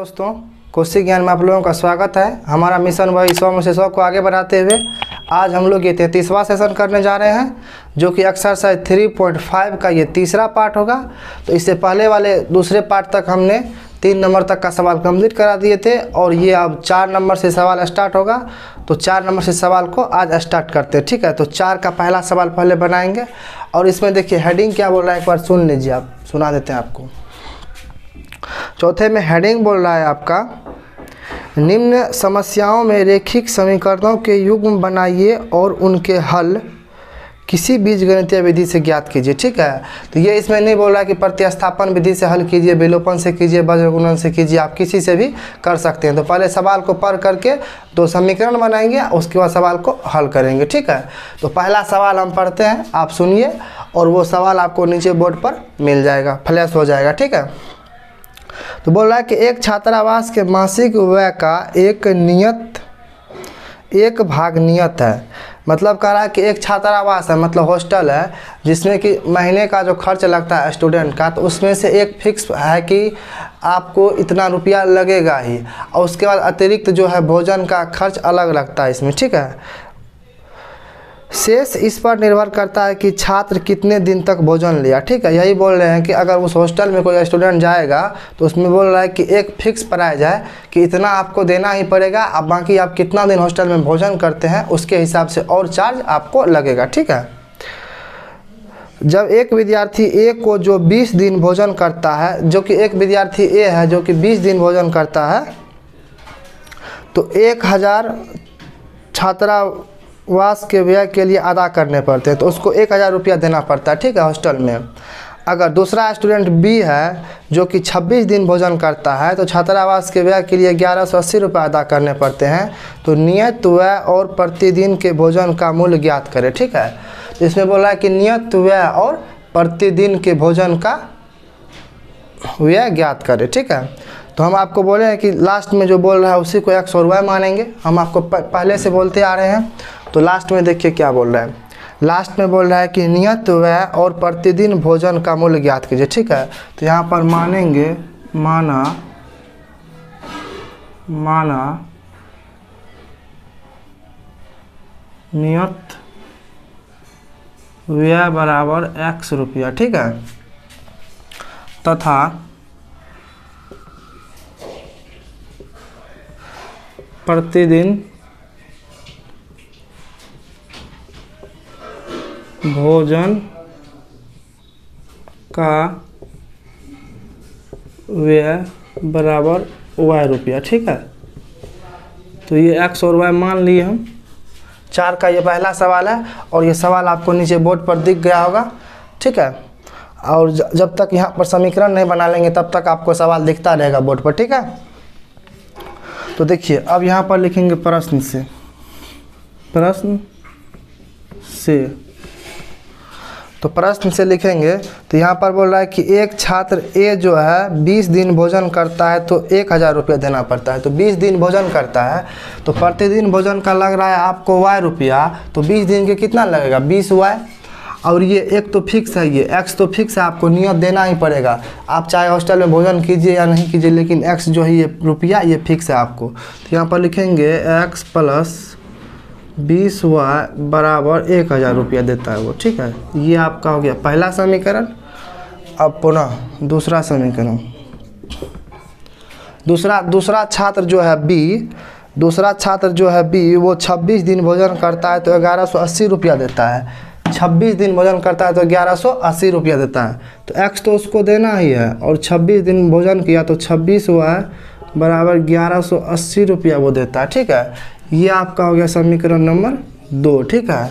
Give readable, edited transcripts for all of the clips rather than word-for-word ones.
दोस्तों, कोशी ज्ञान में आप लोगों का स्वागत है। हमारा मिशन वही 100 में से 100 को आगे बढ़ाते हुए आज हम लोग ये 33वां सेशन करने जा रहे हैं, जो कि एक्सरसाइज 3.5 का ये तीसरा पार्ट होगा। तो इससे पहले वाले दूसरे पार्ट तक हमने 3 नंबर तक का सवाल कंप्लीट करा दिए थे और ये अब 4 नंबर से सवाल स्टार्ट होगा। तो 4 नंबर से सवाल को आज स्टार्ट करते हैं, ठीक है। तो 4 का पहला सवाल पहले बनाएंगे और इसमें देखिए हेडिंग क्या बोल रहा है, एक बार सुन लीजिए, आप सुना देते हैं आपको। चौथे में हेडिंग बोल रहा है आपका, निम्न समस्याओं में रेखिक समीकरणों के युग्म बनाइए और उनके हल किसी बीजगणितीय विधि से ज्ञात कीजिए, ठीक है। तो ये इसमें नहीं बोल रहा है कि प्रतिस्थापन विधि से हल कीजिए, विलोपन से कीजिए, वज्रगुणन से कीजिए, आप किसी से भी कर सकते हैं। तो पहले सवाल को पढ़ करके 2 समीकरण बनाएंगे, उसके बाद सवाल को हल करेंगे, ठीक है। तो पहला सवाल हम पढ़ते हैं, आप सुनिए और वो सवाल आपको नीचे बोर्ड पर मिल जाएगा, फ्लैश हो जाएगा, ठीक है। तो बोल रहा है कि एक छात्रावास के मासिक व्यय का एक भाग नियत है। मतलब कह रहा है कि एक छात्रावास है, मतलब हॉस्टल है, जिसमें कि महीने का जो खर्च लगता है स्टूडेंट का, तो उसमें से एक फिक्स है कि आपको इतना रुपया लगेगा ही, और उसके बाद अतिरिक्त जो है भोजन का खर्च अलग लगता है इसमें, ठीक है। शेष इस पर निर्भर करता है कि छात्र कितने दिन तक भोजन लिया, ठीक है। यही बोल रहे हैं कि अगर उस हॉस्टल में कोई स्टूडेंट जाएगा तो उसमें बोल रहा है कि एक फिक्स प्राइस है कि इतना आपको देना ही पड़ेगा, अब बाकी आप कितना दिन हॉस्टल में भोजन करते हैं उसके हिसाब से और चार्ज आपको लगेगा, ठीक है। जब एक विद्यार्थी ए को जो 20 दिन भोजन करता है, जो कि एक विद्यार्थी ए है जो कि 20 दिन भोजन करता है, तो 1000 छात्रावास के व्यय के लिए अदा करने पड़ते हैं, तो उसको 1000 रुपया देना पड़ता है, ठीक है, हॉस्टल में। अगर दूसरा स्टूडेंट बी है जो कि 26 दिन भोजन करता है, तो छात्रावास के व्यय के लिए 1180 रुपये अदा करने पड़ते हैं। तो नियत व्यय और प्रतिदिन के भोजन का मूल्य ज्ञात करें, ठीक है। तो इसमें बोला है कि नियत व्यय और प्रतिदिन के भोजन का व्यय ज्ञात करें, ठीक है। तो हम आपको बोले हैं कि लास्ट में जो बोल रहा है उसी को 100 रुपये मानेंगे, हम आपको पहले से बोलते आ रहे हैं। तो लास्ट में देखिए क्या बोल रहा है, लास्ट में बोल रहा है कि नियत व्यय और प्रतिदिन भोजन का मूल्य ज्ञात कीजिए, ठीक है। तो यहाँ पर मानेंगे, माना नियत व्यय बराबर x रुपया, ठीक है, तथा प्रतिदिन भोजन का व्यय बराबर y रुपया, ठीक है। तो ये 100 रुपये मान लिए हम। 4 का ये पहला सवाल है और ये सवाल आपको नीचे बोर्ड पर दिख गया होगा, ठीक है। और जब तक यहाँ पर समीकरण नहीं बना लेंगे तब तक आपको सवाल दिखता रहेगा बोर्ड पर, ठीक है। तो देखिए अब यहाँ पर लिखेंगे प्रश्न से। तो प्रश्न से लिखेंगे तो यहाँ पर बोल रहा है कि एक छात्र ए जो है 20 दिन भोजन करता है तो 1000 रुपये देना पड़ता है। तो 20 दिन भोजन करता है तो प्रतिदिन भोजन का लग रहा है आपको y रुपया, तो 20 दिन के कितना लगेगा 20y, और ये एक तो फिक्स है, ये x तो फिक्स है, आपको नियत देना ही पड़ेगा। आप चाहे हॉस्टल में भोजन कीजिए या नहीं कीजिए, लेकिन x जो है ये रुपया ये फिक्स है आपको। तो यहाँ पर लिखेंगे x + 20y बराबर 1000 रुपया देता है वो, ठीक है। ये आपका हो गया पहला समीकरण। अब पुनः दूसरा समीकरण, दूसरा छात्र जो है बी, वो 26 दिन भोजन करता है तो 1180 रुपया देता है। 26 दिन भोजन करता है तो 1180 रुपया देता है। तो x तो उसको देना ही है, और 26 दिन भोजन किया तो 26y बराबर 1180 रुपया वो देता है, ठीक है। ये आपका हो गया समीकरण नंबर 2, ठीक है।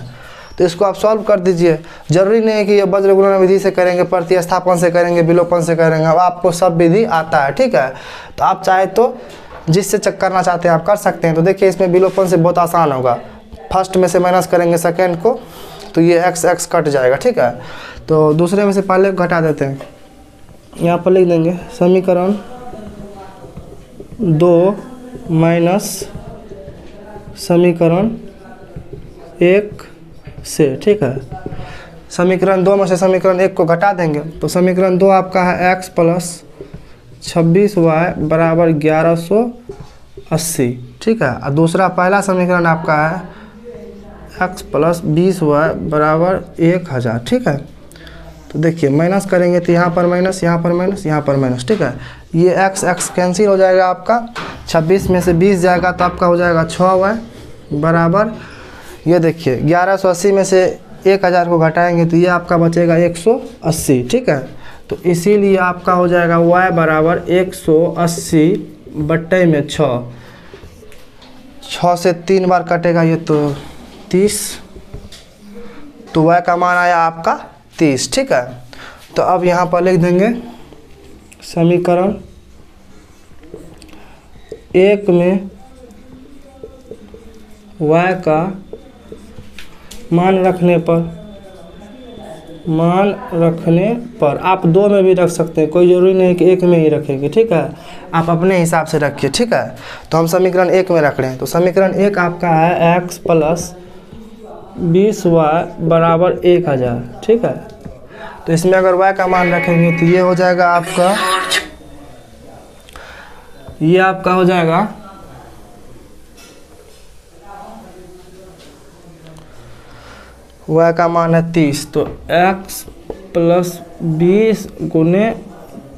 तो इसको आप सॉल्व कर दीजिए। जरूरी नहीं है कि ये वज्रगुणन विधि से करेंगे, प्रतिस्थापन से करेंगे, विलोपन से करेंगे, अब आपको सब विधि आता है, ठीक है। तो आप चाहे तो जिससे चेक करना चाहते हैं आप कर सकते हैं। तो देखिए इसमें विलोपन से बहुत आसान होगा, फर्स्ट में से माइनस करेंगे सेकेंड को, तो ये x कट जाएगा, ठीक है। तो दूसरे में से पहले घटा देते हैं, यहाँ पर लिख देंगे समीकरण 2 माइनस समीकरण 1 से, ठीक है। समीकरण 2 में से समीकरण 1 को घटा देंगे तो समीकरण 2 आपका है x + 26y बराबर 1180, ठीक है। और दूसरा पहला समीकरण आपका है x प्लस 20y बराबर 1000, ठीक है। तो देखिए माइनस करेंगे तो यहाँ पर माइनस, यहाँ पर माइनस, यहाँ पर माइनस, ठीक है। ये x कैंसिल हो जाएगा आपका, 26 में से 20 जाएगा तो आपका हो जाएगा 6y बराबर, ये देखिए 1180 में से 1000 को घटाएंगे तो ये आपका बचेगा 180, ठीक है। तो इसीलिए आपका हो जाएगा y बराबर 180 बट्टे में 6 से 3 बार कटेगा ये तो 30, तो y का मान आया आपका 30, ठीक है। तो अब यहाँ पर लिख देंगे समीकरण 1 में y का मान रखने पर आप 2 में भी रख सकते हैं, कोई ज़रूरी नहीं कि 1 में ही रखेंगे, ठीक है। आप अपने हिसाब से रखिए, ठीक है। तो हम समीकरण 1 में रख रहे हैं, तो समीकरण 1 आपका है x प्लस 20y बराबर 1000, ठीक है। तो इसमें अगर y का मान रखेंगे तो ये हो जाएगा आपका, ये आपका हो जाएगा y का मान है 30, तो x प्लस 20 गुने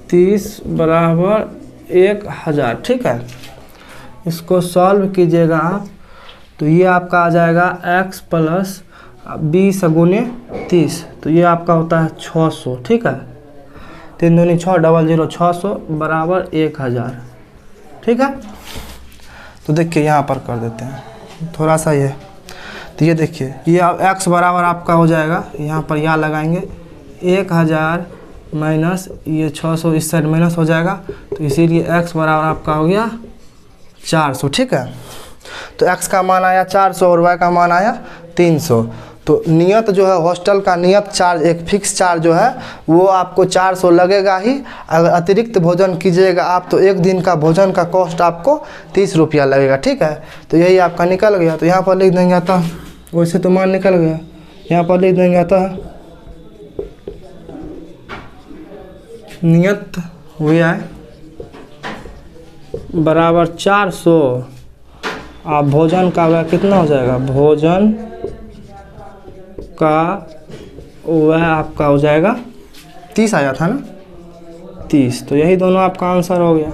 30 बराबर 1000, ठीक है। इसको सॉल्व कीजिएगा आप तो ये आपका आ जाएगा x प्लस 20 गुने 30, तो ये आपका होता है 600, ठीक है। 3 दूनी 6, 00 600 बराबर 1000, ठीक है। तो देखिए यहाँ पर कर देते हैं थोड़ा सा ये, तो ये देखिए ये x बराबर आपका हो जाएगा, यहाँ पर यहाँ लगाएंगे 1000 माइनस ये 600, इस साइड माइनस हो जाएगा, तो इसीलिए x बराबर आपका हो गया 400, ठीक है। तो x का मान आया 400 और y का मान आया 300। तो नियत जो है हॉस्टल का नियत चार्ज, एक फिक्स चार्ज जो है वो आपको 400 लगेगा ही। अगर अतिरिक्त भोजन कीजिएगा आप तो एक दिन का भोजन का कॉस्ट आपको 30 रुपया लगेगा, ठीक है। तो यही आपका निकल गया, तो यहाँ पर लिख देंगे अतः, वैसे तो मान निकल गया, यहाँ पर लिख देंगे अतः नियत हुआ बराबर 400 और भोजन का वह कितना हो जाएगा, भोजन का वह आपका हो जाएगा 30 आया था ना, 30। तो यही दोनों आपका आंसर हो गया,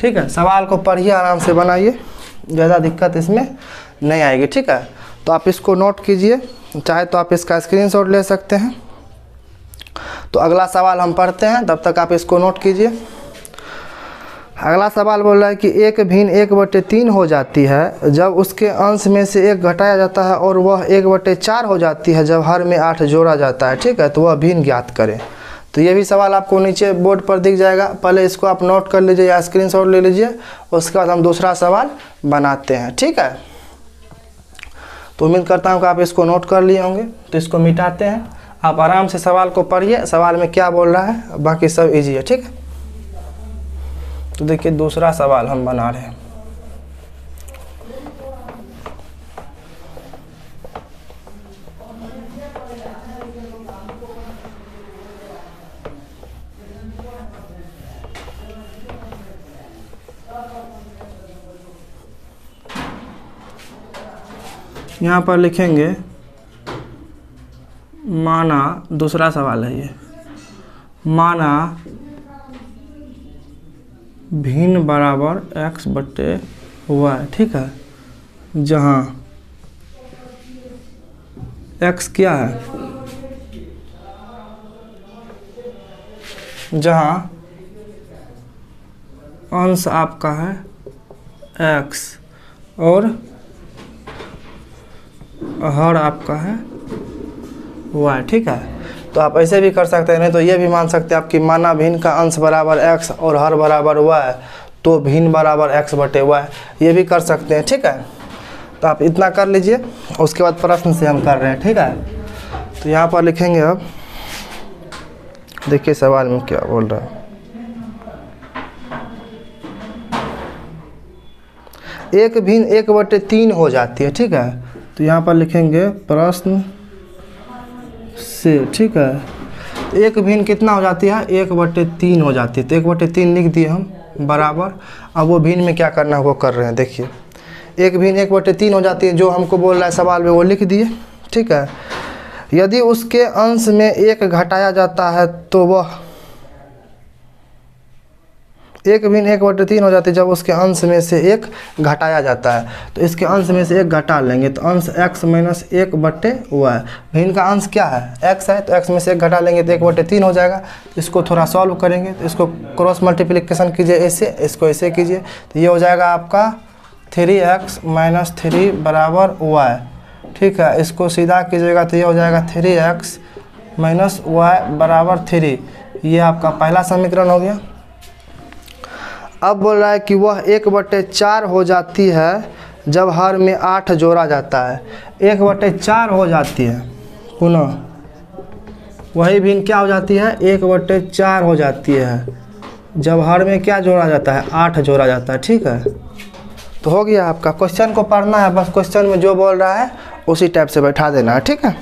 ठीक है। सवाल को पढ़िए, आराम से बनाइए, ज़्यादा दिक्कत इसमें नहीं आएगी, ठीक है। तो आप इसको नोट कीजिए, चाहे तो आप इसका स्क्रीनशॉट ले सकते हैं। तो अगला सवाल हम पढ़ते हैं, तब तक आप इसको नोट कीजिए। अगला सवाल बोल रहा है कि एक भिन्न 1/3 हो जाती है जब उसके अंश में से 1 घटाया जाता है और वह 1/4 हो जाती है जब हर में 8 जोड़ा जाता है, ठीक है। तो वह भिन्न ज्ञात करें। तो ये भी सवाल आपको नीचे बोर्ड पर दिख जाएगा, पहले इसको आप नोट कर लीजिए या स्क्रीनशॉट ले लीजिए, उसके बाद हम दूसरा सवाल बनाते हैं, ठीक है। तो उम्मीद करता हूँ कि आप इसको नोट कर लिए होंगे। तो इसको मिटाते हैं, आप आराम से सवाल को पढ़िए, सवाल में क्या बोल रहा है, बाकी सब इजी है, ठीक है। तो देखिए दूसरा सवाल हम बना रहे हैं। यहाँ पर लिखेंगे माना, दूसरा सवाल है ये, माना भिन्न बराबर x/y, ठीक है। जहाँ x क्या है, जहाँ अंश आपका है x और हर आपका है y, ठीक है। तो आप ऐसे भी कर सकते हैं, नहीं तो ये भी मान सकते हैं आपकी माना भिन्न का अंश बराबर x और हर बराबर y, तो भिन्न बराबर x/y, ये भी कर सकते हैं, ठीक है। तो आप इतना कर लीजिए, उसके बाद प्रश्न से हम कर रहे हैं, ठीक है। तो यहाँ पर लिखेंगे, अब देखिए सवाल में क्या बोल रहा है। एक भिन्न 1/3 हो जाती है, ठीक है। तो यहाँ पर लिखेंगे प्रश्न से, ठीक है। तो एक भिन्न कितना हो जाती है, 1/3 हो जाती है। तो 1/3 लिख दिए हम बराबर। अब वो भिन्न में क्या करना है वो कर रहे हैं। देखिए एक भिन्न 1/3 हो जाती है, जो हमको बोल रहा है सवाल में वो लिख दिए। ठीक है, यदि उसके अंश में 1 घटाया जाता है तो वह एक भिन्न 1/3 हो जाती है जब उसके अंश में से 1 घटाया जाता है। तो इसके अंश में से 1 घटा लेंगे तो अंश x माइनस 1/y। भिन्न का अंश क्या है, x है, तो x में से 1 घटा लेंगे तो 1/3 हो जाएगा। तो इसको थोड़ा सॉल्व करेंगे तो इसको क्रॉस मल्टीप्लिकेशन कीजिए ऐसे, इसको ऐसे कीजिए तो ये हो जाएगा आपका 3x माइनस 3 बराबर y। ठीक है, इसको सीधा कीजिएगा तो ये हो जाएगा 3x माइनस y बराबर 3। ये आपका पहला समीकरण हो गया। अब बोल रहा है कि वह 1/4 हो जाती है जब हर में 8 जोड़ा जाता है। 1/4 हो जाती है, पुनः वही भिन्न क्या हो जाती है, 1/4 हो जाती है जब हर में क्या जोड़ा जाता है, 8 जोड़ा जाता है। ठीक है, तो हो गया आपका। क्वेश्चन को पढ़ना है, बस क्वेश्चन में जो बोल रहा है उसी टाइप से बैठा देना है। ठीक है,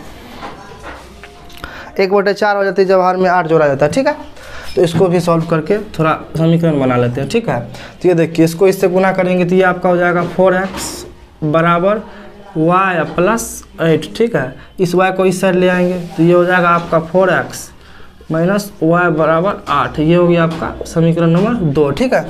1/4 हो जाती है जब हर में 8 जोड़ा जाता है। ठीक है, तो इसको भी सॉल्व करके थोड़ा समीकरण बना लेते हैं। ठीक है, तो ये देखिए इसको इससे गुना करेंगे तो ये आपका हो जाएगा 4x बराबर y प्लस 8। ठीक है, इस y को इस साइड ले आएंगे तो ये हो जाएगा आपका 4x माइनस y बराबर 8। ये हो गया आपका समीकरण नंबर 2। ठीक है,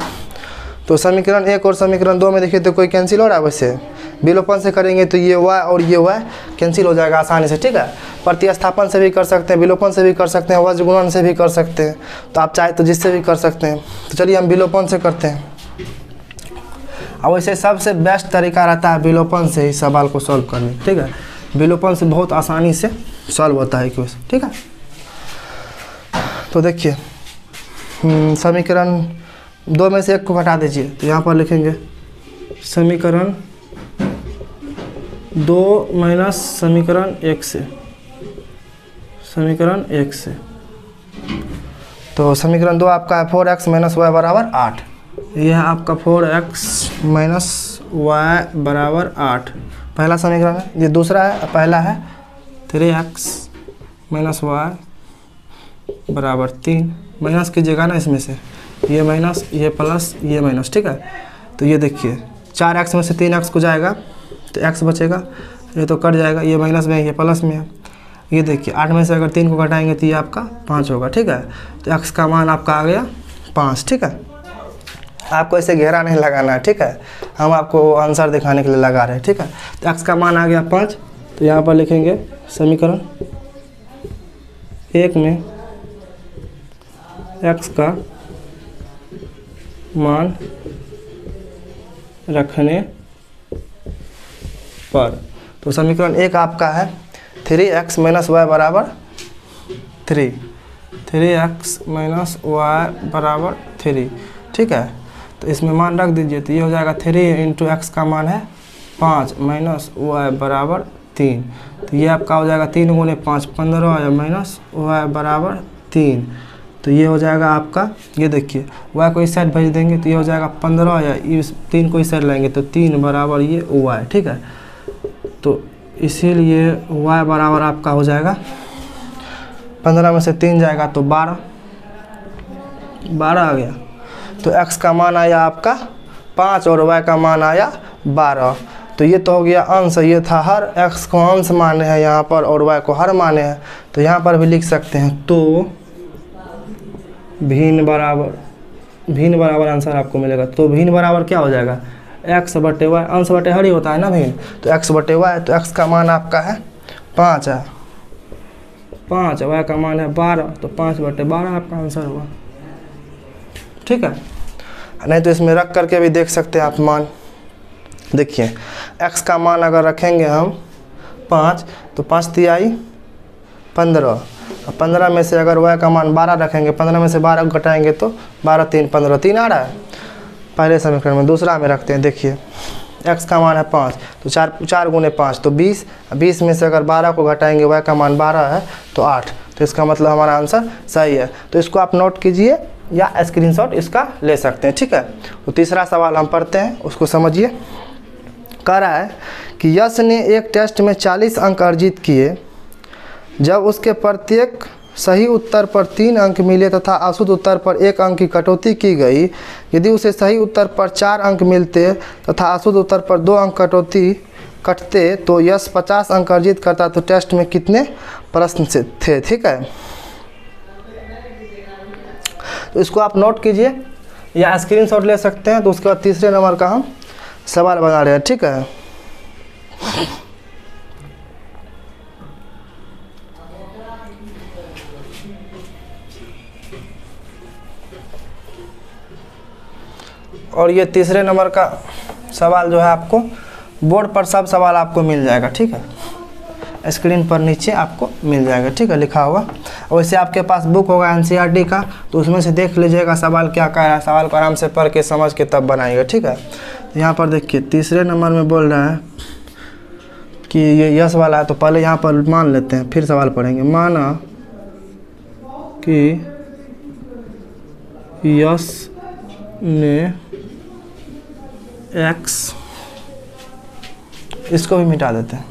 तो समीकरण 1 और समीकरण 2 में देखिए तो कोई कैंसिल हो रहा है, वैसे विलोपन से करेंगे तो ये y और ये y कैंसिल हो जाएगा आसानी से। ठीक है, प्रतिस्थापन से भी कर सकते हैं, विलोपन से भी कर सकते हैं, वज्र गुणन से भी कर सकते हैं, तो आप चाहे तो जिससे भी कर सकते हैं। तो चलिए हम विलोपन से करते हैं। अब वैसे सबसे बेस्ट तरीका रहता है विलोपन से ही सवाल को सॉल्व करने। ठीक है, विलोपन से बहुत आसानी से सॉल्व होता है क्वेश्चन। ठीक है, तो देखिए समीकरण 2 में से 1 को घटा दीजिए तो यहाँ पर लिखेंगे समीकरण 2 माइनस समीकरण 1 से, समीकरण 1 से। तो समीकरण 2 आपका है 4x माइनस वाई बराबर 8। यह है आपका 4x माइनस वाई बराबर 8 पहला समीकरण है। ये दूसरा है, पहला है 3x माइनस वाई बराबर 3। माइनस कीजिएगा ना इसमें से, ये माइनस ये प्लस ये माइनस। ठीक है, तो ये देखिए 4x में से 3x को जाएगा तो x बचेगा, ये तो कट जाएगा, ये माइनस में है ये प्लस में है। ये देखिए 8 में से अगर 3 को घटाएंगे तो ये आपका 5 होगा। ठीक है, तो x का मान आपका आ गया 5। ठीक है, आपको ऐसे घेरा नहीं लगाना है। ठीक है, हम आपको आंसर दिखाने के लिए लगा रहे हैं। ठीक है, तो x का मान आ गया 5। तो यहाँ पर लिखेंगे समीकरण 1 में x का मान रखने पर, तो समीकरण 1 आपका है 3x माइनस वाई बराबर 3, 3x माइनस वाई बराबर 3। ठीक है, तो इसमें मान रख दीजिए तो ये हो जाएगा 3 इंटू एक्स का मान है 5 माइनस वाई बराबर 3। तो ये आपका हो जाएगा 3 गुने 5 15 माइनस वाई बराबर 3। तो ये हो जाएगा आपका, ये देखिए y को इस साइड भेज देंगे तो ये हो जाएगा 15 या इस 3 को इस साइड लाएंगे तो 3 बराबर ये y। ठीक है, तो इसीलिए y बराबर आपका हो जाएगा 15 में से 3 जाएगा तो 12 आ गया। तो x का मान आया आपका 5 और y का मान आया 12। तो ये तो हो गया अंश, ये था हर, x को अंश माने हैं यहाँ पर और y को हर माने हैं। तो यहाँ पर भी लिख सकते हैं तो भिन्न बराबर आंसर आपको मिलेगा। तो भिन्न बराबर क्या हो जाएगा, x बटे वाई, अंश बटे हर ही होता है ना भिन्न, तो x बटे वाई। तो x का मान आपका है 5 है, 5 y का मान है 12, तो 5 बटे 12 आपका आंसर हुआ। ठीक है, नहीं तो इसमें रख करके भी देख सकते हैं आप मान। देखिए x का मान अगर रखेंगे हम 5 तो 5 तिहाई 15, 15 में से अगर y का मान 12 रखेंगे, 15 में से 12 घटाएंगे तो 12 3 15, 3 आ रहा है पहले समीकरण में। दूसरा में रखते हैं, देखिए x का मान है 5 तो 4 गुने 5 तो 20, 20 में से अगर 12 को घटाएंगे y का मान 12 है तो 8। तो इसका मतलब हमारा आंसर सही है। तो इसको आप नोट कीजिए या स्क्रीनशॉट इसका ले सकते हैं। ठीक है, तो तीसरा सवाल हम पढ़ते हैं, उसको समझिए। कह रहा है कि यश ने एक टेस्ट में 40 अंक अर्जित किए जब उसके प्रत्येक सही उत्तर पर 3 अंक मिले तथा अशुद्ध उत्तर पर 1 अंक की कटौती की गई। यदि उसे सही उत्तर पर 4 अंक मिलते तथा अशुद्ध उत्तर पर 2 अंक कटौती कटते तो यश 50 अंक अर्जित करता। तो टेस्ट में कितने प्रश्न से थे, ठीक है। तो इसको आप नोट कीजिए या स्क्रीनशॉट ले सकते हैं। तो उसके बाद तीसरे नंबर का हम सवाल बना रहे हैं, ठीक है। और ये तीसरे नंबर का सवाल जो है आपको बोर्ड पर सब सवाल आपको मिल जाएगा, ठीक है। स्क्रीन पर नीचे आपको मिल जाएगा, ठीक है, लिखा हुआ। और वैसे आपके पास बुक होगा एनसीईआरटी का, तो उसमें से देख लीजिएगा सवाल क्या कह रहा है। सवाल को आराम से पढ़ के समझ के तब बनाइएगा, ठीक है। तो यहाँ पर देखिए तीसरे नंबर में बोल रहा है कि ये यश वाला है। तो पहले यहाँ पर मान लेते हैं, फिर सवाल पढ़ेंगे। माना कि यश ने x, इसको भी मिटा देते हैं।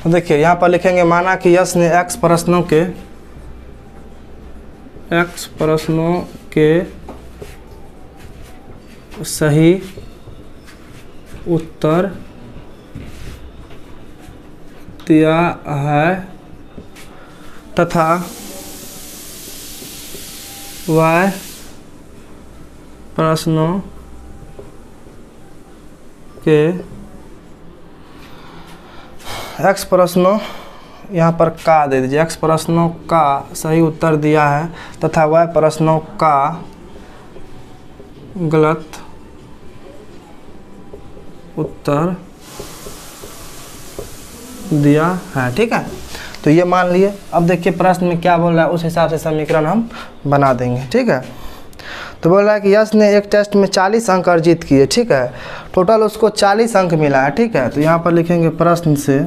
तो देखिए यहाँ पर लिखेंगे माना कि यश ने x प्रश्नों के सही उत्तर दिया है तथा वह प्रश्नों के x प्रश्नों, यहाँ पर का दे दीजिए, x प्रश्नों का सही उत्तर दिया है तथा वह प्रश्नों का गलत उत्तर दिया है, ठीक है। तो ये मान लिए। अब देखिए प्रश्न में क्या बोल रहा है, उस हिसाब से समीकरण हम बना देंगे, ठीक है। तो बोल रहा है कि यश ने एक टेस्ट में 40 अंक अर्जित किए, ठीक है। टोटल उसको 40 अंक मिला है, ठीक है। तो यहाँ पर लिखेंगे प्रश्न से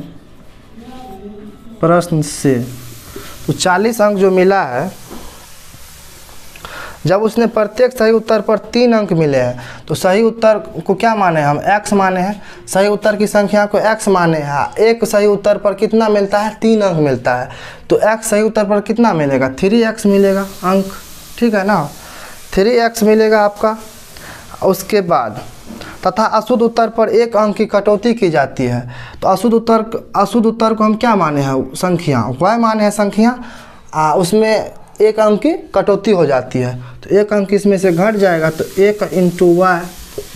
तो 40 अंक जो मिला है, जब उसने प्रत्येक सही उत्तर पर 3 अंक मिले हैं तो सही उत्तर को क्या माने हम, x माने हैं। सही उत्तर की संख्या को x माने हैं। एक सही उत्तर पर कितना मिलता है, 3 अंक मिलता है। तो x सही उत्तर पर कितना मिलेगा, 3x मिलेगा अंक, ठीक है ना। 3x मिलेगा आपका। उसके बाद तथा अशुद्ध उत्तर पर 1 अंक की कटौती की जाती है। तो अशुद्ध उत्तर को हम क्या माने हैं, संख्या, y माने हैं संख्या। उसमें 1 अंक की कटौती हो जाती है तो 1 अंक इसमें से घट जाएगा। तो 1 × y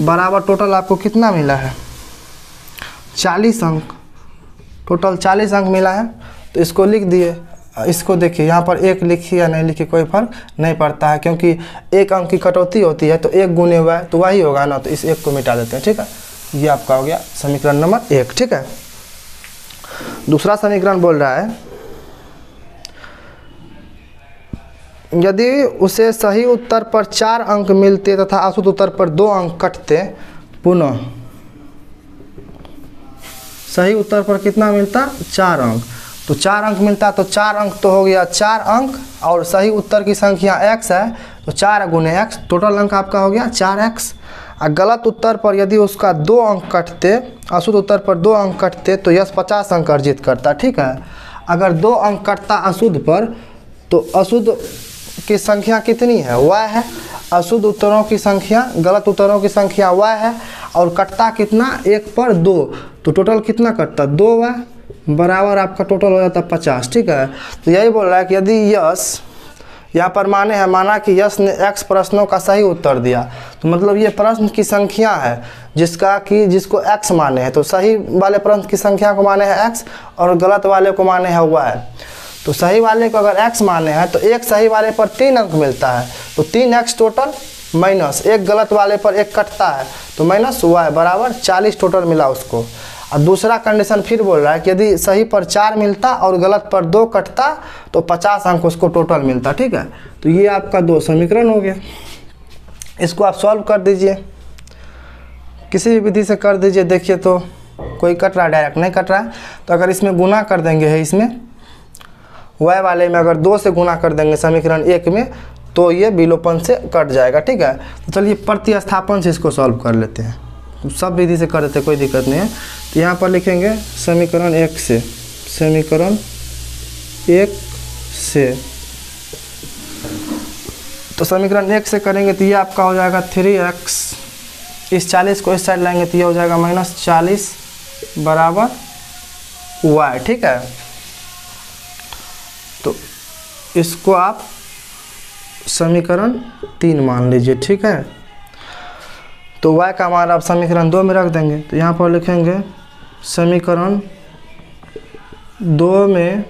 बराबर टोटल आपको कितना मिला है, 40 अंक। टोटल 40 अंक मिला है। तो इसको लिख दिए। इसको देखिए यहाँ पर 1 लिखिए या नहीं लिखिए कोई फर्क नहीं पड़ता है, क्योंकि 1 अंक की कटौती होती है। तो 1 गुने y तो वही होगा ना। तो इस 1 को मिटा देते हैं, ठीक है। ये आपका हो गया समीकरण नंबर 1, ठीक है। दूसरा समीकरण बोल रहा है यदि उसे सही उत्तर पर 4 अंक मिलते तथा अशुद्ध उत्तर पर 2 अंक कटते। पुनः सही उत्तर पर कितना मिलता, 4 अंक। तो 4 अंक मिलता तो 4 अंक तो हो गया 4 अंक, और सही उत्तर की संख्या x है तो 4 गुने x, टोटल अंक आपका हो गया 4x। और गलत उत्तर पर यदि उसका 2 अंक कटते, अशुद्ध उत्तर पर 2 अंक कटते तो यश 50 अंक अर्जित करता, ठीक है। अगर 2 अंक कटता अशुद्ध पर तो अशुद्ध की संख्या कितनी है, y है। अशुद्ध उत्तरों की संख्या, गलत उत्तरों की संख्या y है, और कटता कितना, 1 पर 2। तो टोटल कितना कटता, 2y बराबर आपका टोटल हो जाता 50, ठीक है। तो यही बोल रहा है कि यदि यश, यहाँ पर माना कि यश ने x प्रश्नों का सही उत्तर दिया। तो मतलब ये प्रश्न की संख्या है जिसको x माने हैं। तो सही वाले प्रश्न की संख्या को माने हैं x और गलत वाले को माने हैं y। तो सही वाले को अगर x माने हैं तो एक सही वाले पर 3 अंक मिलता है। तो 3x टोटल माइनस 1 गलत वाले पर 1 कटता है तो माइनस y बराबर 40 टोटल मिला उसको। और दूसरा कंडीशन फिर बोल रहा है कि यदि सही पर 4 मिलता और गलत पर 2 कटता तो 50 अंक उसको टोटल मिलता, ठीक है। तो ये आपका 2 समीकरण हो गया। इसको आप सॉल्व कर दीजिए, किसी भी विधि से कर दीजिए। देखिए तो कोई कट रहा है, डायरेक्ट नहीं कट रहा है। तो अगर इसमें गुना कर देंगे है इसमें, y वाले में अगर 2 से गुना कर देंगे समीकरण 1 में तो ये विलोपन से कट जाएगा। ठीक है, तो चलिए प्रतिस्थापन से इसको सॉल्व कर लेते हैं। सब विधि से कर देते हैं, कोई दिक्कत नहीं है। तो यहाँ पर लिखेंगे समीकरण 1 से, समीकरण 1 से, तो समीकरण 1 से करेंगे तो ये आपका हो जाएगा 3x, इस 40 को इस साइड लाएंगे तो ये हो जाएगा -40 बराबर y। ठीक है, तो इसको आप समीकरण 3 मान लीजिए। ठीक है, तो y का मान आप समीकरण 2 में रख देंगे। तो यहाँ पर लिखेंगे समीकरण 2 में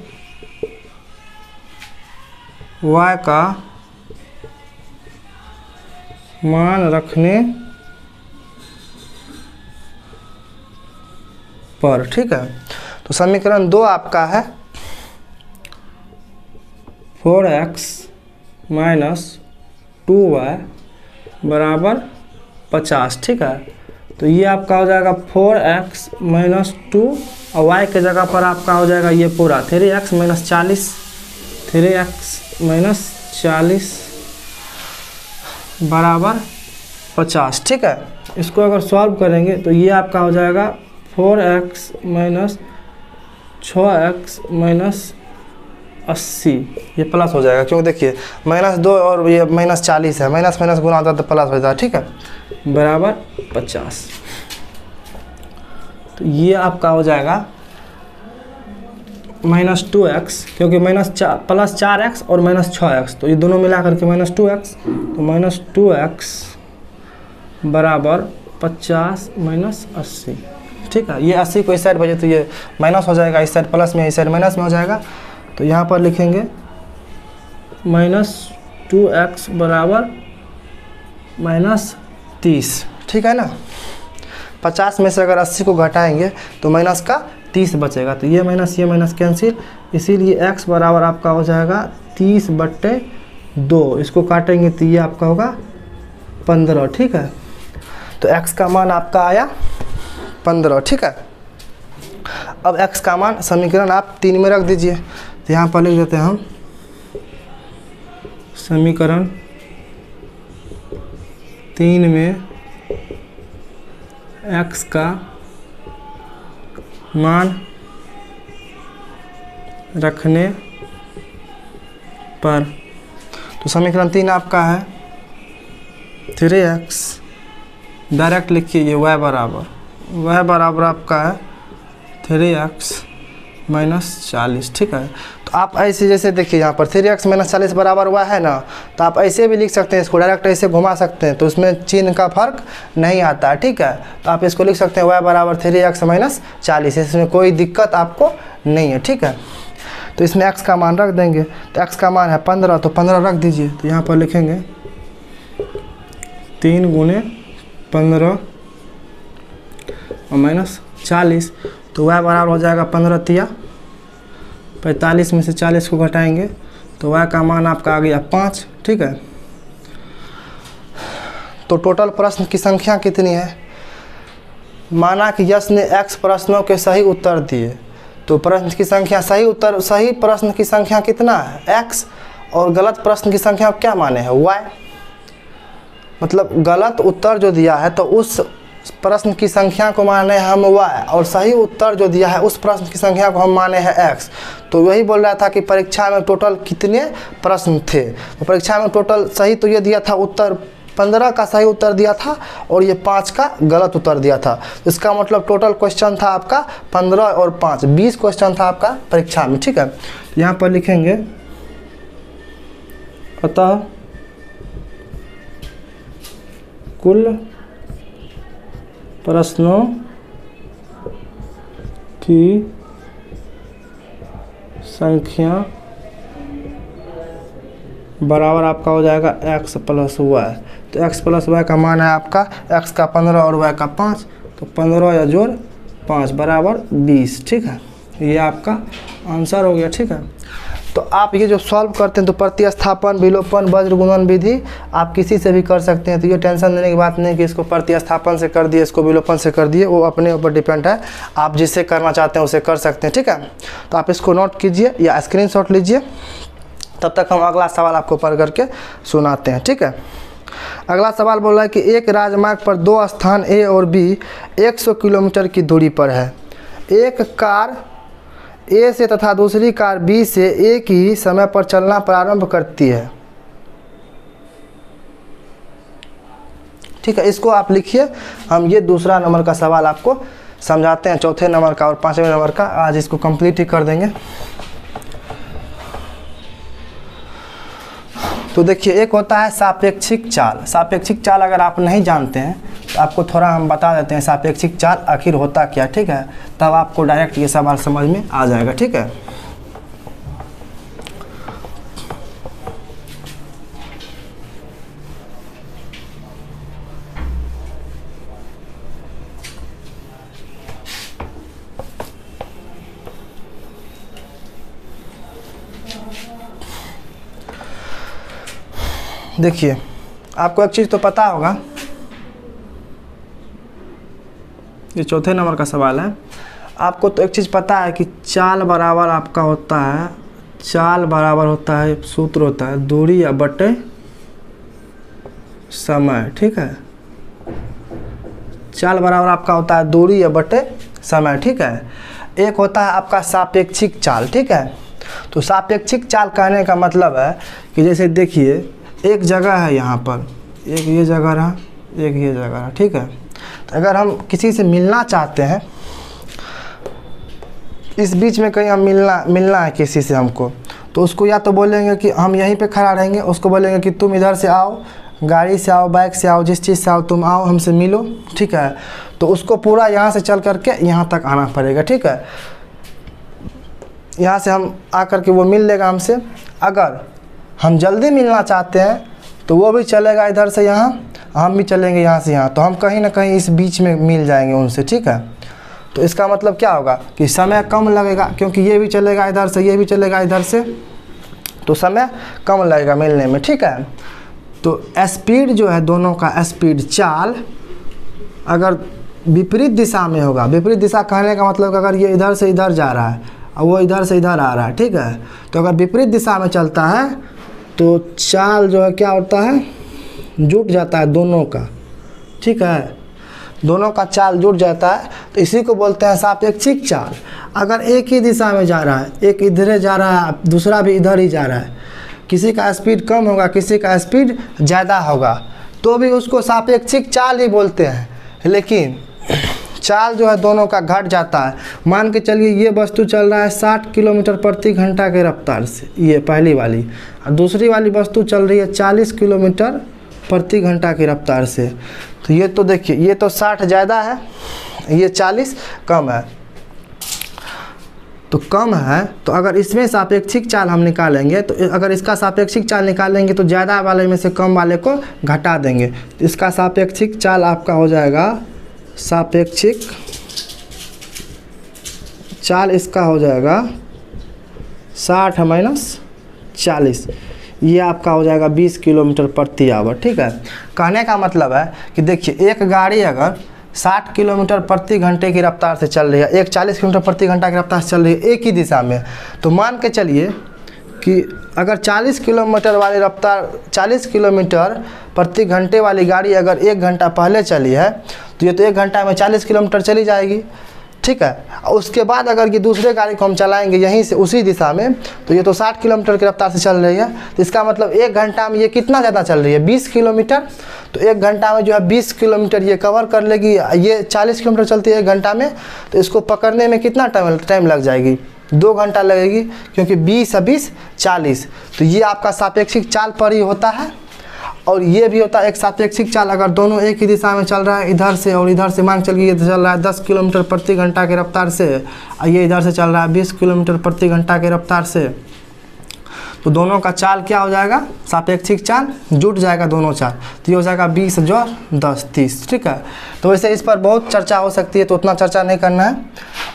y का मान रखने पर। ठीक है, तो समीकरण 2 आपका है 4x माइनस 2y बराबर 50। ठीक है, तो ये आपका हो जाएगा 4x माइनस 2 और y के जगह पर आपका हो जाएगा ये पूरा 3x माइनस 40, 3x माइनस 40 बराबर 50। ठीक है, इसको अगर सॉल्व करेंगे तो ये आपका हो जाएगा 4x माइनस 6x माइनस 80, ये प्लस हो जाएगा क्योंकि देखिए -2 और ये -40 है, माइनस माइनस गुना होता है तो प्लस हो जाता है। ठीक है, बराबर 50। तो ये आपका हो जाएगा -2x, क्योंकि प्लस 4x और -6x, तो ये दोनों मिला करके -2x, तो -2x बराबर 50 माइनस 80। ठीक है, ये 80 को इस साइड भेजे तो ये माइनस हो जाएगा, इस साइड प्लस में, इस साइड माइनस में हो जाएगा। तो यहाँ पर लिखेंगे -2x बराबर -30। ठीक है ना, 50 में से अगर 80 को घटाएंगे तो माइनस का 30 बचेगा, तो ये माइनस कैंसिल, इसीलिए x बराबर आपका हो जाएगा 30/2। इसको काटेंगे तो ये आपका होगा 15। ठीक है, तो x का मान आपका आया 15। ठीक है, अब x का मान समीकरण आप 3 में रख दीजिए। तो यहाँ पर लिख देते हैं हम समीकरण 3 में x का मान रखने पर, तो समीकरण 3 आपका है 3x, डायरेक्ट लिखिए ये y बराबर आपका है 3x माइनस 40। ठीक है, तो आप ऐसे जैसे देखिए यहाँ पर 3x माइनस 40 बराबर y है ना, तो आप ऐसे भी लिख सकते हैं, इसको डायरेक्ट ऐसे घुमा सकते हैं, तो उसमें चिन्ह का फर्क नहीं आता है। ठीक है, तो आप इसको लिख सकते हैं y बराबर 3x माइनस 40, इसमें कोई दिक्कत आपको नहीं है। ठीक है, तो इसमें x का मान रख देंगे, तो x का मान है 15, तो 15 रख दीजिए। तो यहाँ पर लिखेंगे 3 गुने 15 और माइनस 40, तो y बराबर हो जाएगा 15 तिया 45 में से 40 को घटाएंगे तो y का मान आपका आ गया 5। ठीक है, तो टोटल प्रश्न की संख्या कितनी है? माना कि यश ने x प्रश्नों के सही उत्तर दिए, तो प्रश्न की संख्या सही प्रश्न की संख्या कितना है x, और गलत प्रश्न की संख्या क्या माने हैं y। मतलब गलत उत्तर जो दिया है तो उस प्रश्न की संख्या को माने हम y, और सही उत्तर जो दिया है उस प्रश्न की संख्या को हम माने हैं x। तो वही बोल रहा था कि परीक्षा में टोटल कितने प्रश्न थे, तो परीक्षा में टोटल सही तो ये दिया था उत्तर 15 का सही उत्तर दिया था और ये 5 का गलत उत्तर दिया था। इसका मतलब टोटल क्वेश्चन था आपका 15 और 5 20 क्वेश्चन था आपका परीक्षा में। ठीक है, यहाँ पर लिखेंगे अतः कुल प्रश्नों की संख्या बराबर आपका हो जाएगा x प्लस वाई। तो x प्लस वाई का मान है आपका x का 15 और y का 5, तो 15 या जोड़ 5 बराबर 20। ठीक है, ये आपका आंसर हो गया। ठीक है, तो आप ये जो सॉल्व करते हैं तो प्रतिस्थापन, विलोपन, वज्र गुणन विधि आप किसी से भी कर सकते हैं। तो ये टेंशन लेने की बात नहीं कि इसको प्रतिस्थापन से कर दिए, इसको विलोपन से कर दिए, वो अपने ऊपर डिपेंड है, आप जिससे करना चाहते हैं उसे कर सकते हैं। ठीक है, तो आप इसको नोट कीजिए या स्क्रीनशॉट लीजिए, तब तक हम अगला सवाल आपको पढ़ करके सुनाते हैं। ठीक है, अगला सवाल बोल रहा है कि एक राजमार्ग पर दो स्थान ए और बी 100 किलोमीटर की दूरी पर है। एक कार ए से तथा दूसरी कार बी से एक ही समय पर चलना प्रारंभ करती है। ठीक है, इसको आप लिखिए। हम ये दूसरा नंबर का सवाल आपको समझाते हैं, चौथे नंबर का और पांचवें नंबर का आज इसको कंप्लीट ही कर देंगे। तो देखिए, एक होता है सापेक्षिक चाल। सापेक्षिक चाल अगर आप नहीं जानते हैं तो आपको थोड़ा हम बता देते हैं सापेक्षिक चाल आखिर होता क्या। ठीक है, तब आपको डायरेक्ट ये सवाल समझ में आ जाएगा। ठीक है, देखिए आपको एक चीज़ तो पता होगा, ये चौथे नंबर का सवाल है। आपको तो एक चीज़ पता है कि चाल बराबर आपका होता है, चाल बराबर होता है, सूत्र होता है दूरी या बटे समय। ठीक है, चाल बराबर आपका होता है दूरी या बटे समय। ठीक है, एक होता है आपका सापेक्षिक चाल। ठीक है, तो सापेक्षिक चाल कहने का मतलब है कि जैसे देखिए एक जगह है यहाँ पर, एक ये जगह रहा, एक ये जगह रहा। ठीक है, तो अगर हम किसी से मिलना चाहते हैं, इस बीच में कहीं हम मिलना है किसी से हमको, तो उसको या तो बोलेंगे कि हम यहीं पे खड़ा रहेंगे, उसको बोलेंगे कि तुम इधर से आओ, गाड़ी से आओ, बाइक से आओ, जिस चीज़ से आओ तुम आओ, हमसे मिलो। ठीक है, तो उसको पूरा यहाँ से चल करके यहाँ तक आना पड़ेगा। ठीक है, यहाँ से हम आकर के वो मिल लेगा हमसे। अगर हम जल्दी मिलना चाहते हैं तो वो भी चलेगा इधर से यहाँ, हम भी चलेंगे यहाँ से यहाँ, तो हम कहीं ना कहीं इस बीच में मिल जाएंगे उनसे। ठीक है, तो इसका मतलब क्या होगा कि समय कम लगेगा, क्योंकि ये भी चलेगा इधर से, ये भी चलेगा इधर से, तो समय कम लगेगा मिलने में। ठीक है, तो स्पीड जो है दोनों का स्पीड चाल अगर विपरीत दिशा में होगा, विपरीत दिशा कहने का मतलब कि अगर ये इधर से इधर जा रहा है और वो इधर से इधर आ रहा है। ठीक है, तो अगर विपरीत दिशा में चलता है तो चाल जो है क्या होता है, जुट जाता है दोनों का। ठीक है, दोनों का चाल जुट जाता है, तो इसी को बोलते हैं सापेक्षिक चाल। अगर एक ही दिशा में जा रहा है, एक इधर जा रहा है, दूसरा भी इधर ही जा रहा है, किसी का स्पीड कम होगा, किसी का स्पीड ज़्यादा होगा, तो भी उसको सापेक्षिक चाल ही बोलते हैं। लेकिन चाल जो है दोनों का घट जाता है। मान के चलिए ये वस्तु चल रहा है 60 किलोमीटर प्रति घंटा के रफ्तार से, ये पहली वाली, और दूसरी वाली वस्तु चल रही है 40 किलोमीटर प्रति घंटा की रफ्तार से। तो ये तो देखिए, ये तो 60 ज़्यादा है, ये 40 कम है। तो कम है, तो अगर इसमें सापेक्षिक चाल हम निकालेंगे, तो अगर इसका सापेक्षिक चाल निकालेंगे तो ज़्यादा वाले में से कम वाले को घटा देंगे। तो इसका सापेक्षिक चाल आपका हो जाएगा, सापेक्षिक चाल इसका हो जाएगा 60 माइनस 40, ये आपका हो जाएगा 20 किलोमीटर प्रति आवर। ठीक है, कहने का मतलब है कि देखिए एक गाड़ी अगर 60 किलोमीटर प्रति घंटे की रफ्तार से चल रही है, एक 40 किलोमीटर प्रति घंटा की रफ्तार से चल रही है एक ही दिशा में, तो मान के चलिए कि अगर 40 किलोमीटर वाली रफ्तार, 40 किलोमीटर प्रति घंटे वाली गाड़ी अगर 1 घंटा पहले चली है, तो ये तो 1 घंटा में 40 किलोमीटर चली जाएगी। ठीक है, और उसके बाद अगर ये दूसरे गाड़ी को हम चलाएंगे यहीं से उसी दिशा में, तो ये तो 60 किलोमीटर की रफ्तार से चल रही है, तो इसका मतलब 1 घंटा में ये कितना ज़्यादा चल रही है, 20 किलोमीटर। तो 1 घंटा में जो है 20 किलोमीटर ये कवर कर लेगी। ये 40 किलोमीटर चलती है 1 घंटा में, तो इसको पकड़ने में कितना टाइम लग जाएगी, 2 घंटा लगेगी, क्योंकि 20 और 20 40। तो ये आपका सापेक्षिक चाल पर ही होता है। और ये भी होता है एक सापेक्षिक चाल, अगर दोनों एक ही दिशा में चल रहा है, इधर से और इधर से, मान चलिए ये चल रहा है 10 किलोमीटर प्रति घंटा की रफ्तार से, और ये इधर से चल रहा है 20 किलोमीटर प्रति घंटा की रफ्तार से, तो दोनों का चाल क्या हो जाएगा, सापेक्षिक चाल जुट जाएगा दोनों चाल, तो ये हो जाएगा 20 जोड़ 10 30। ठीक है, तो वैसे इस पर बहुत चर्चा हो सकती है, तो उतना चर्चा नहीं करना है।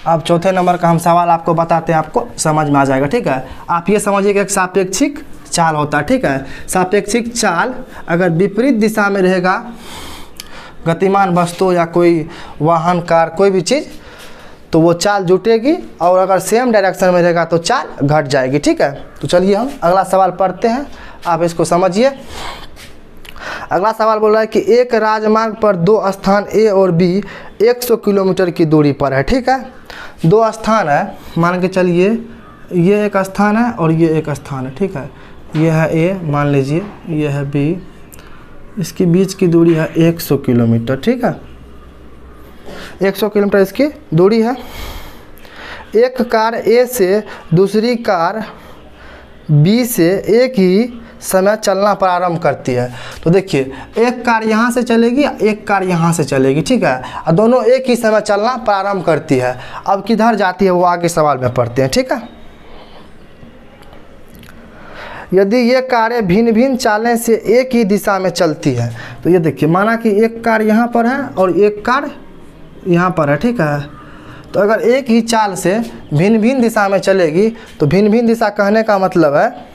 अब चौथे नंबर का हम सवाल आपको बताते हैं, आपको समझ में आ जाएगा। ठीक है, आप ये समझिए कि एक सापेक्षिक चाल होता है। ठीक है, सापेक्षिक चाल अगर विपरीत दिशा में रहेगा, गतिमान वस्तु या कोई वाहन कार कोई भी चीज़, तो वो चाल जुटेगी, और अगर सेम डायरेक्शन में रहेगा तो चाल घट जाएगी। ठीक है, तो चलिए हम अगला सवाल पढ़ते हैं, आप इसको समझिए। अगला सवाल बोल रहा है कि एक राजमार्ग पर दो स्थान ए और बी 100 किलोमीटर की दूरी पर है। ठीक है, दो स्थान है, मान के चलिए ये एक स्थान है और ये एक स्थान है। ठीक है, ये है ए, मान लीजिए ये है बी, इसके बीच की दूरी है 100 किलोमीटर। ठीक है, 100 किलोमीटर इसकी दूरी है। एक कार ए से दूसरी कार बी से एक ही समय चलना प्रारंभ करती है। तो देखिए, एक कार यहाँ से चलेगी, एक कार यहाँ से चलेगी। ठीक है, और दोनों एक ही समय चलना प्रारंभ करती है। अब किधर जाती है वो आगे सवाल में पढ़ते हैं। ठीक है, यदि ये कारें भिन्न भिन्न चालें से एक ही दिशा में चलती है, तो ये देखिए, माना कि एक कार यहाँ पर है और एक कार यहाँ पर है। ठीक है, तो अगर एक ही चाल से भिन्न भिन्न दिशा में चलेगी, तो भिन्न भिन्न दिशा कहने का मतलब है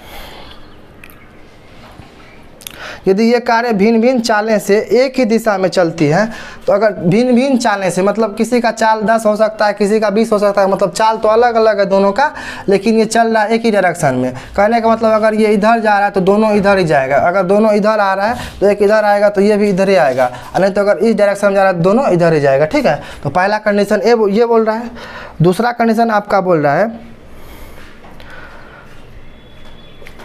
यदि ये कारें भिन्न भिन्न चालें से एक ही दिशा में चलती हैं, तो अगर भिन्न भिन्न चालें से मतलब किसी का चाल 10 हो सकता है, किसी का 20 हो सकता है, मतलब चाल तो अलग अलग है दोनों का, लेकिन ये चल रहा है एक ही डायरेक्शन में। कहने का मतलब अगर ये इधर जा रहा है तो दोनों इधर ही जाएगा, अगर दोनों इधर आ रहा है तो एक इधर आएगा तो ये भी इधर ही आएगा, नहीं तो अगर इस डायरेक्शन में जा रहा है तो दोनों इधर ही जाएगा। ठीक है, तो पहला कंडीशन ये बोल रहा है। दूसरा कंडीशन आपका बोल रहा है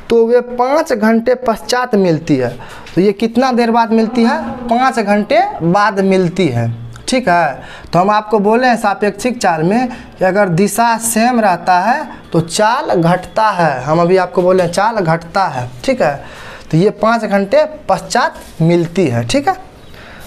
तो वे 5 घंटे पश्चात मिलती है। तो ये कितना देर बाद मिलती है, 5 घंटे बाद मिलती है। ठीक है, तो हम आपको बोले हैं सापेक्षिक चाल में कि अगर दिशा सेम रहता है तो चाल घटता है। हम अभी आपको बोले हैं चाल घटता है। ठीक है, तो ये 5 घंटे पश्चात मिलती है। ठीक है,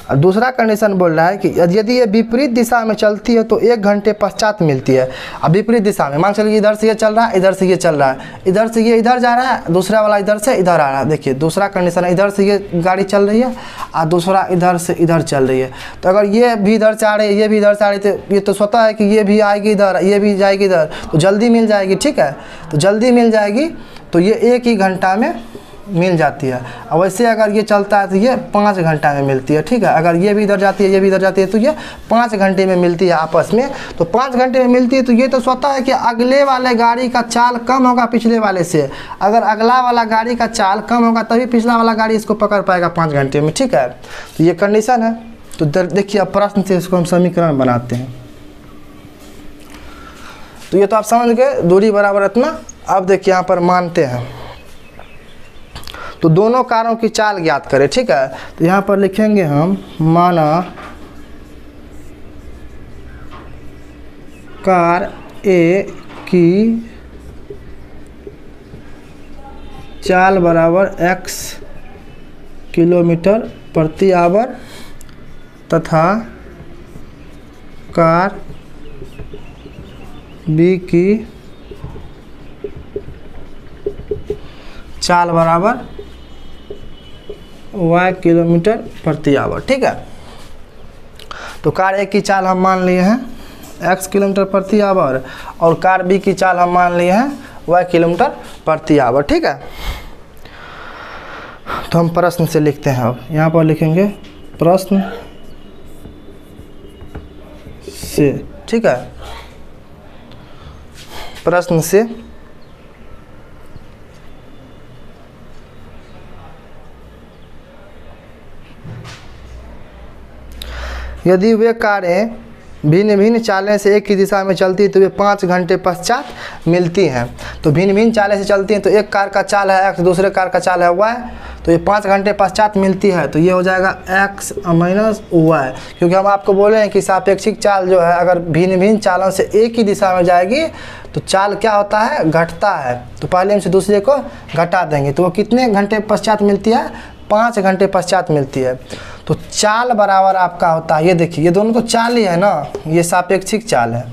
और दूसरा कंडीशन बोल रहा है कि यदि ये विपरीत दिशा में चलती है तो 1 घंटे पश्चात मिलती है। अब विपरीत दिशा में मान चलिए इधर से ये चल रहा है, इधर से ये चल रहा है, इधर से ये इधर जा रहा है, दूसरा वाला इधर से इधर आ रहा है। देखिए, दूसरा कंडीशन है, इधर से ये गाड़ी चल रही है और दूसरा इधर से इधर चल रही है। तो अगर ये भी इधर से आ रही है, ये भी इधर से आ रही है, तो ये तो स्वतः है कि ये भी आएगी इधर, ये भी जाएगी इधर, तो जल्दी मिल जाएगी। ठीक है, तो जल्दी मिल जाएगी, तो ये 1 ही घंटा में मिल जाती है। और वैसे अगर ये चलता है तो ये 5 घंटा में मिलती है। ठीक है, अगर ये भी इधर जाती है, ये भी इधर जाती है, तो ये 5 घंटे में मिलती है आपस में। तो 5 घंटे में मिलती है, तो ये तो स्वतः है कि अगले वाले गाड़ी का चाल कम होगा पिछले वाले से। अगर अगला वाला गाड़ी का चाल कम होगा तभी पिछला वाला गाड़ी इसको पकड़ पाएगा 5 घंटे में। ठीक है, तो ये कंडीशन है। तो देखिए, अब प्रश्न से इसको हम समीकरण बनाते हैं। तो ये तो आप समझ गए, दूरी बराबर इतना। अब देखिए यहाँ पर मानते हैं, तो दोनों कारों की चाल ज्ञात करें। ठीक है, तो यहाँ पर लिखेंगे हम, माना कार ए की चाल बराबर x किलोमीटर प्रति आवर तथा कार बी की चाल बराबर y किलोमीटर प्रति आवर। ठीक है, तो कार ए की चाल हम मान लिए हैं x किलोमीटर प्रति आवर और कार बी की चाल हम मान लिए हैं y किलोमीटर प्रति आवर। ठीक है, तो हम प्रश्न से लिखते हैं। अब यहाँ पर लिखेंगे प्रश्न से। ठीक है, प्रश्न से यदि वे कारें भिन्न भिन्न चालें से एक ही दिशा में चलती तो वे 5 घंटे पश्चात मिलती हैं। तो भिन्न भिन्न चालें से चलती हैं, तो एक कार का चाल है x, दूसरे कार का चाल है y, तो ये 5 घंटे पश्चात मिलती है। तो ये हो जाएगा x माइनस y, क्योंकि हम आपको बोले हैं कि सापेक्षिक चाल जो है अगर भिन्न भिन्न चालों से एक ही दिशा में जाएगी तो चाल क्या होता है, घटता है। तो पहले हमसे दूसरे को घटा देंगे, तो वो कितने घंटे पश्चात मिलती है, 5 घंटे पश्चात मिलती है। तो चाल बराबर आपका होता है, ये देखिए, ये दोनों तो चाल ही है ना, ये सापेक्षिक चाल है।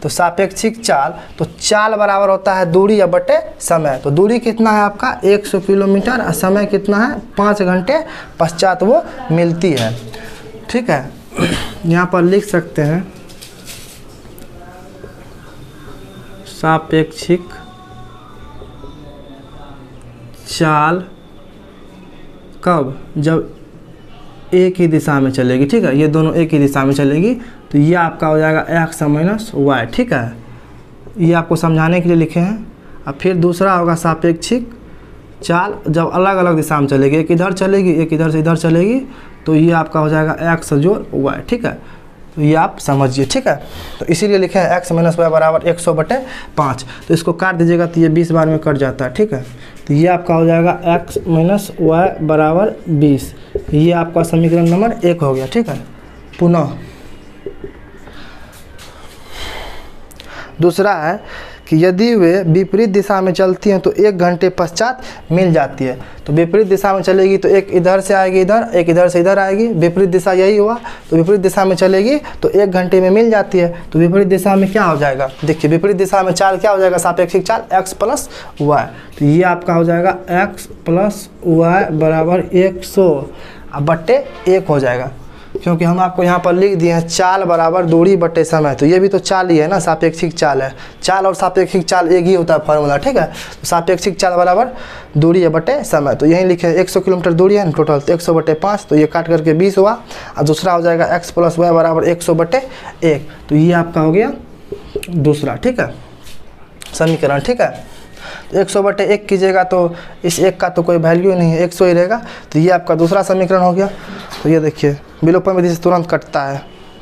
तो सापेक्षिक चाल, तो चाल बराबर होता है दूरी या बटे समय। तो दूरी कितना है आपका 100 किलोमीटर और समय कितना है 5 घंटे पश्चात वो मिलती है। ठीक है, यहाँ पर लिख सकते हैं सापेक्षिक चाल कब, जब एक ही दिशा में चलेगी। ठीक है, ये दोनों एक ही दिशा में चलेगी, तो ये आपका हो जाएगा x माइनस वाई। ठीक है, ये आपको समझाने के लिए लिखे हैं। अब फिर दूसरा होगा सापेक्षिक चाल जब अलग अलग दिशा में चलेगी, एक इधर चलेगी एक इधर से इधर चलेगी, तो ये आपका हो जाएगा x जोड़ y। ठीक है, तो ये आप समझिए। ठीक है, तो इसीलिए लिखे हैं x माइनस वाई बराबर 100/5। तो इसको काट दीजिएगा तो ये 20 बार में कट जाता है। ठीक है, तो ये आपका हो जाएगा x माइनस वाई बराबर 20। ये आपका समीकरण नंबर 1 हो गया। ठीक है, पुनः दूसरा है कि यदि वे विपरीत दिशा में चलती हैं तो 1 घंटे पश्चात मिल जाती है। तो विपरीत दिशा में चलेगी तो एक इधर से आएगी इधर, एक इधर से इधर आएगी, विपरीत दिशा यही हुआ। तो विपरीत दिशा में चलेगी तो 1 घंटे में मिल जाती है। तो विपरीत दिशा में क्या हो जाएगा, देखिए विपरीत दिशा में चाल क्या हो जाएगा, सापेक्षिक चाल x प्लस वाई। तो ये आपका हो जाएगा x प्लस वाई बराबर 100/1 हो जाएगा, क्योंकि हम आपको यहाँ पर लिख दिए हैं चाल बराबर दूरी बटे समय। तो ये भी तो चाल ही है ना, सापेक्षिक चाल है। चाल और सापेक्षिक चाल एक ही होता है फार्मूला। ठीक है, तो सापेक्षिक चाल बराबर दूरी बटे समय। तो यहीं लिखे 100 किलोमीटर दूरी है ना टोटल, तो 100/5, तो ये काट करके 20 हुआ। और दूसरा हो जाएगा x प्लस वाई बराबर 100/1। तो ये आपका हो गया दूसरा। ठीक है, समीकरण। ठीक है, तो 100/1 कीजिएगा तो इस 1 का तो कोई वैल्यू नहीं है, 100 ही रहेगा। तो ये आपका दूसरा समीकरण हो गया। तो ये देखिए विलोपन विधि से तुरंत कटता है,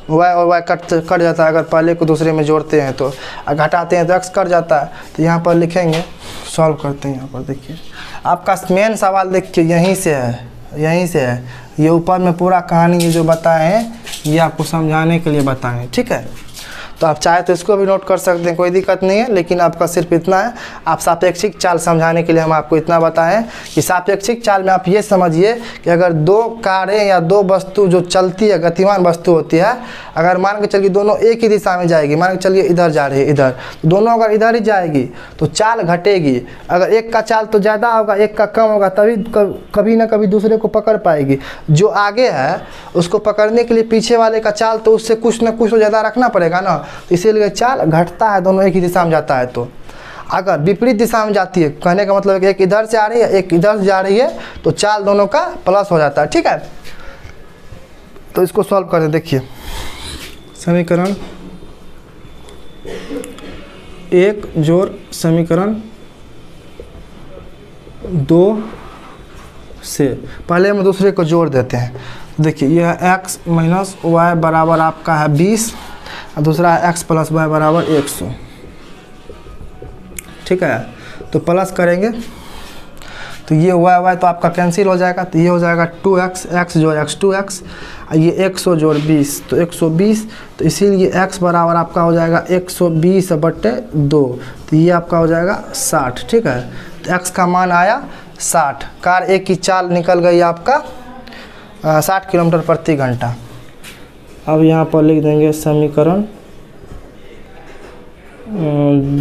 y और y कट जाता है अगर पहले को दूसरे में जोड़ते हैं तो, घटाते हैं तो x कट जाता है। तो यहाँ पर लिखेंगे, सॉल्व करते हैं। यहाँ पर देखिए आपका मेन सवाल देखिए यहीं से है, यहीं से है। ये ऊपर में पूरा कहानी ये जो बताए हैं ये आपको समझाने के लिए बताए हैं। ठीक है, तो आप चाहे तो इसको भी नोट कर सकते हैं, कोई दिक्कत नहीं है। लेकिन आपका सिर्फ इतना है, आप सापेक्षिक चाल समझाने के लिए हम आपको इतना बताएं हैं कि सापेक्षिक चाल में आप ये समझिए कि अगर दो कारें या दो वस्तु जो चलती है, गतिमान वस्तु होती है, अगर मान के चलिए दोनों एक ही दिशा में जाएगी, मान के चलिए इधर जा रही है इधर, तो दोनों अगर इधर ही जाएगी तो चाल घटेगी। अगर एक का चाल तो ज़्यादा होगा एक का कम होगा, तभी कभी ना कभी दूसरे को पकड़ पाएगी। जो आगे है उसको पकड़ने के लिए पीछे वाले का चाल तो उससे कुछ ना कुछ तो ज़्यादा रखना पड़ेगा ना, इसीलिए चाल घटता है, दोनों एक ही दिशा में जाता है। तो अगर विपरीत दिशा में जाती है, कहने का मतलब है कि एक इधर से आ रही है एक इधर से जा रही है, तो चाल दोनों का प्लस हो जाता है। ठीक है, तो इसको सॉल्व करें। देखिए समीकरण 1 जोड़ समीकरण 2 से पहले हम दूसरे को जोड़ देते हैं। देखिए यह x माइनस वाई बराबर आपका है 20 और दूसरा है x प्लस वाई बराबर 100। ठीक है, तो प्लस करेंगे तो ये y तो आपका कैंसिल हो जाएगा। तो ये हो जाएगा 2x, x जोड़ x 2x, ये 100 जोड़ 20 तो 120। तो इसीलिए x बराबर आपका हो जाएगा 120/2। तो ये आपका हो जाएगा 60। ठीक है, तो x का मान आया 60। कार एक की चाल निकल गई आपका 60 किलोमीटर प्रति घंटा। अब यहाँ पर लिख देंगे समीकरण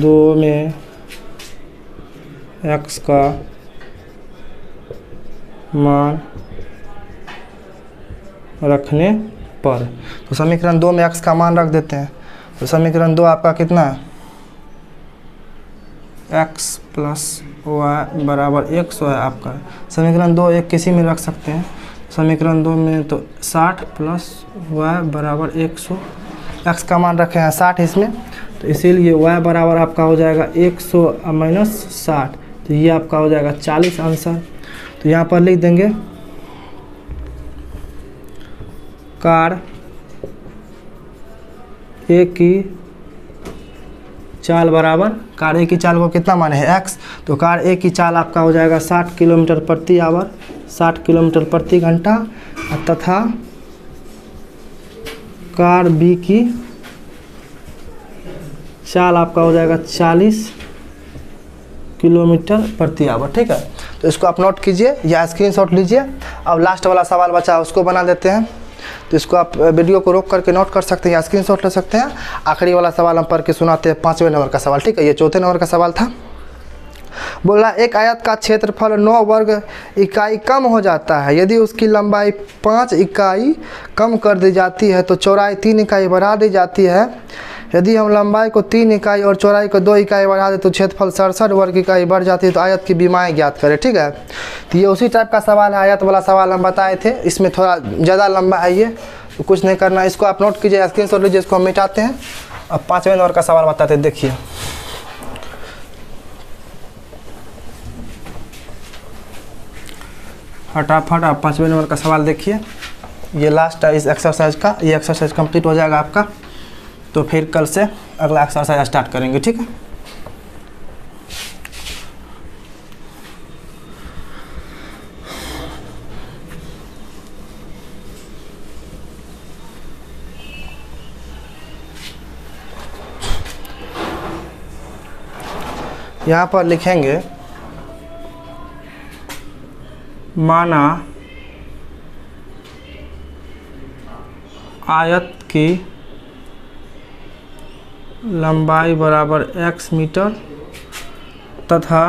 2 में x का मान रखने पर, तो समीकरण 2 में x का मान रख देते हैं। तो समीकरण 2 आपका कितना है, x प्लस वाई बराबर 100 है आपका। समीकरण 2 एक किसी में रख सकते हैं। समीकरण 2 में तो 60 प्लस वाई बराबर 100, x का मान रखे हैं 60 इसमें, तो इसीलिए y बराबर आपका हो जाएगा 100 माइनस 60। तो ये आपका हो जाएगा 40 आंसर। तो यहाँ पर लिख देंगे कार ए की चाल बराबर, कार ए की चाल को कितना माने हैं x, तो कार ए की चाल आपका हो जाएगा 60 किलोमीटर प्रति आवर, 60 किलोमीटर प्रति घंटा, तथा कार बी की चाल आपका हो जाएगा 40 किलोमीटर प्रति आवर। ठीक है, तो इसको आप नोट कीजिए या स्क्रीनशॉट लीजिए। अब लास्ट वाला सवाल बचा उसको बना देते हैं। तो इसको आप वीडियो को रोक करके नोट कर सकते हैं या स्क्रीनशॉट ले सकते हैं। आखिरी वाला सवाल हम पढ़ के सुनाते हैं, 5वें नंबर का सवाल, ठीक है। ये 4थे नंबर का सवाल था। बोला एक आयत का क्षेत्रफल 9 वर्ग इकाई कम हो जाता है, यदि उसकी लंबाई 5 इकाई कम कर दी जाती है तो चौड़ाई 3 इकाई बढ़ा दी जाती है। यदि हम लंबाई को 3 इकाई और चौड़ाई को 2 इकाई बढ़ा दे तो क्षेत्रफल 67 वर्ग इकाई बढ़ जाती है, तो आयत की विमाएँ ज्ञात करें, ठीक है। तो ये उसी टाइप का सवाल है, आयत वाला सवाल हम बताए थे, इसमें थोड़ा ज़्यादा लंबा है ये, तो कुछ नहीं करना, इसको आप नोट कीजिए, स्क्रीनशॉट लीजिए, इसको हम मिटाते हैं। अब 5वें नंबर का सवाल बताते हैं, देखिए। फटाफट आप 5वें नंबर का सवाल देखिए। ये लास्ट है इस एक्सरसाइज का, ये एक्सरसाइज कंप्लीट हो जाएगा आपका, तो फिर कल से अगला एक्सरसाइज स्टार्ट करेंगे, ठीक है। यहाँ पर लिखेंगे माना आयत की लंबाई बराबर x मीटर तथा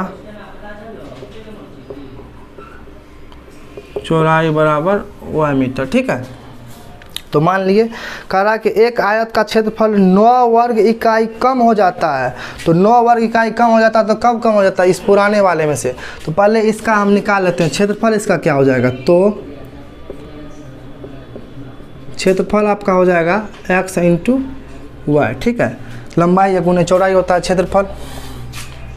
चौड़ाई बराबर y मीटर, ठीक है। तो मान लिए कह रहा है कि एक आयत का क्षेत्रफल 9 वर्ग इकाई कम हो जाता है, तो 9 वर्ग इकाई कम हो जाता है, तो कब कम हो जाता है, इस पुराने वाले में से। तो पहले इसका हम निकाल लेते हैं, क्षेत्रफल इसका क्या हो जाएगा, तो क्षेत्रफल आपका हो जाएगा x इंटू वाई, ठीक है। लंबाई या गुने चौड़ाई होता है क्षेत्रफल,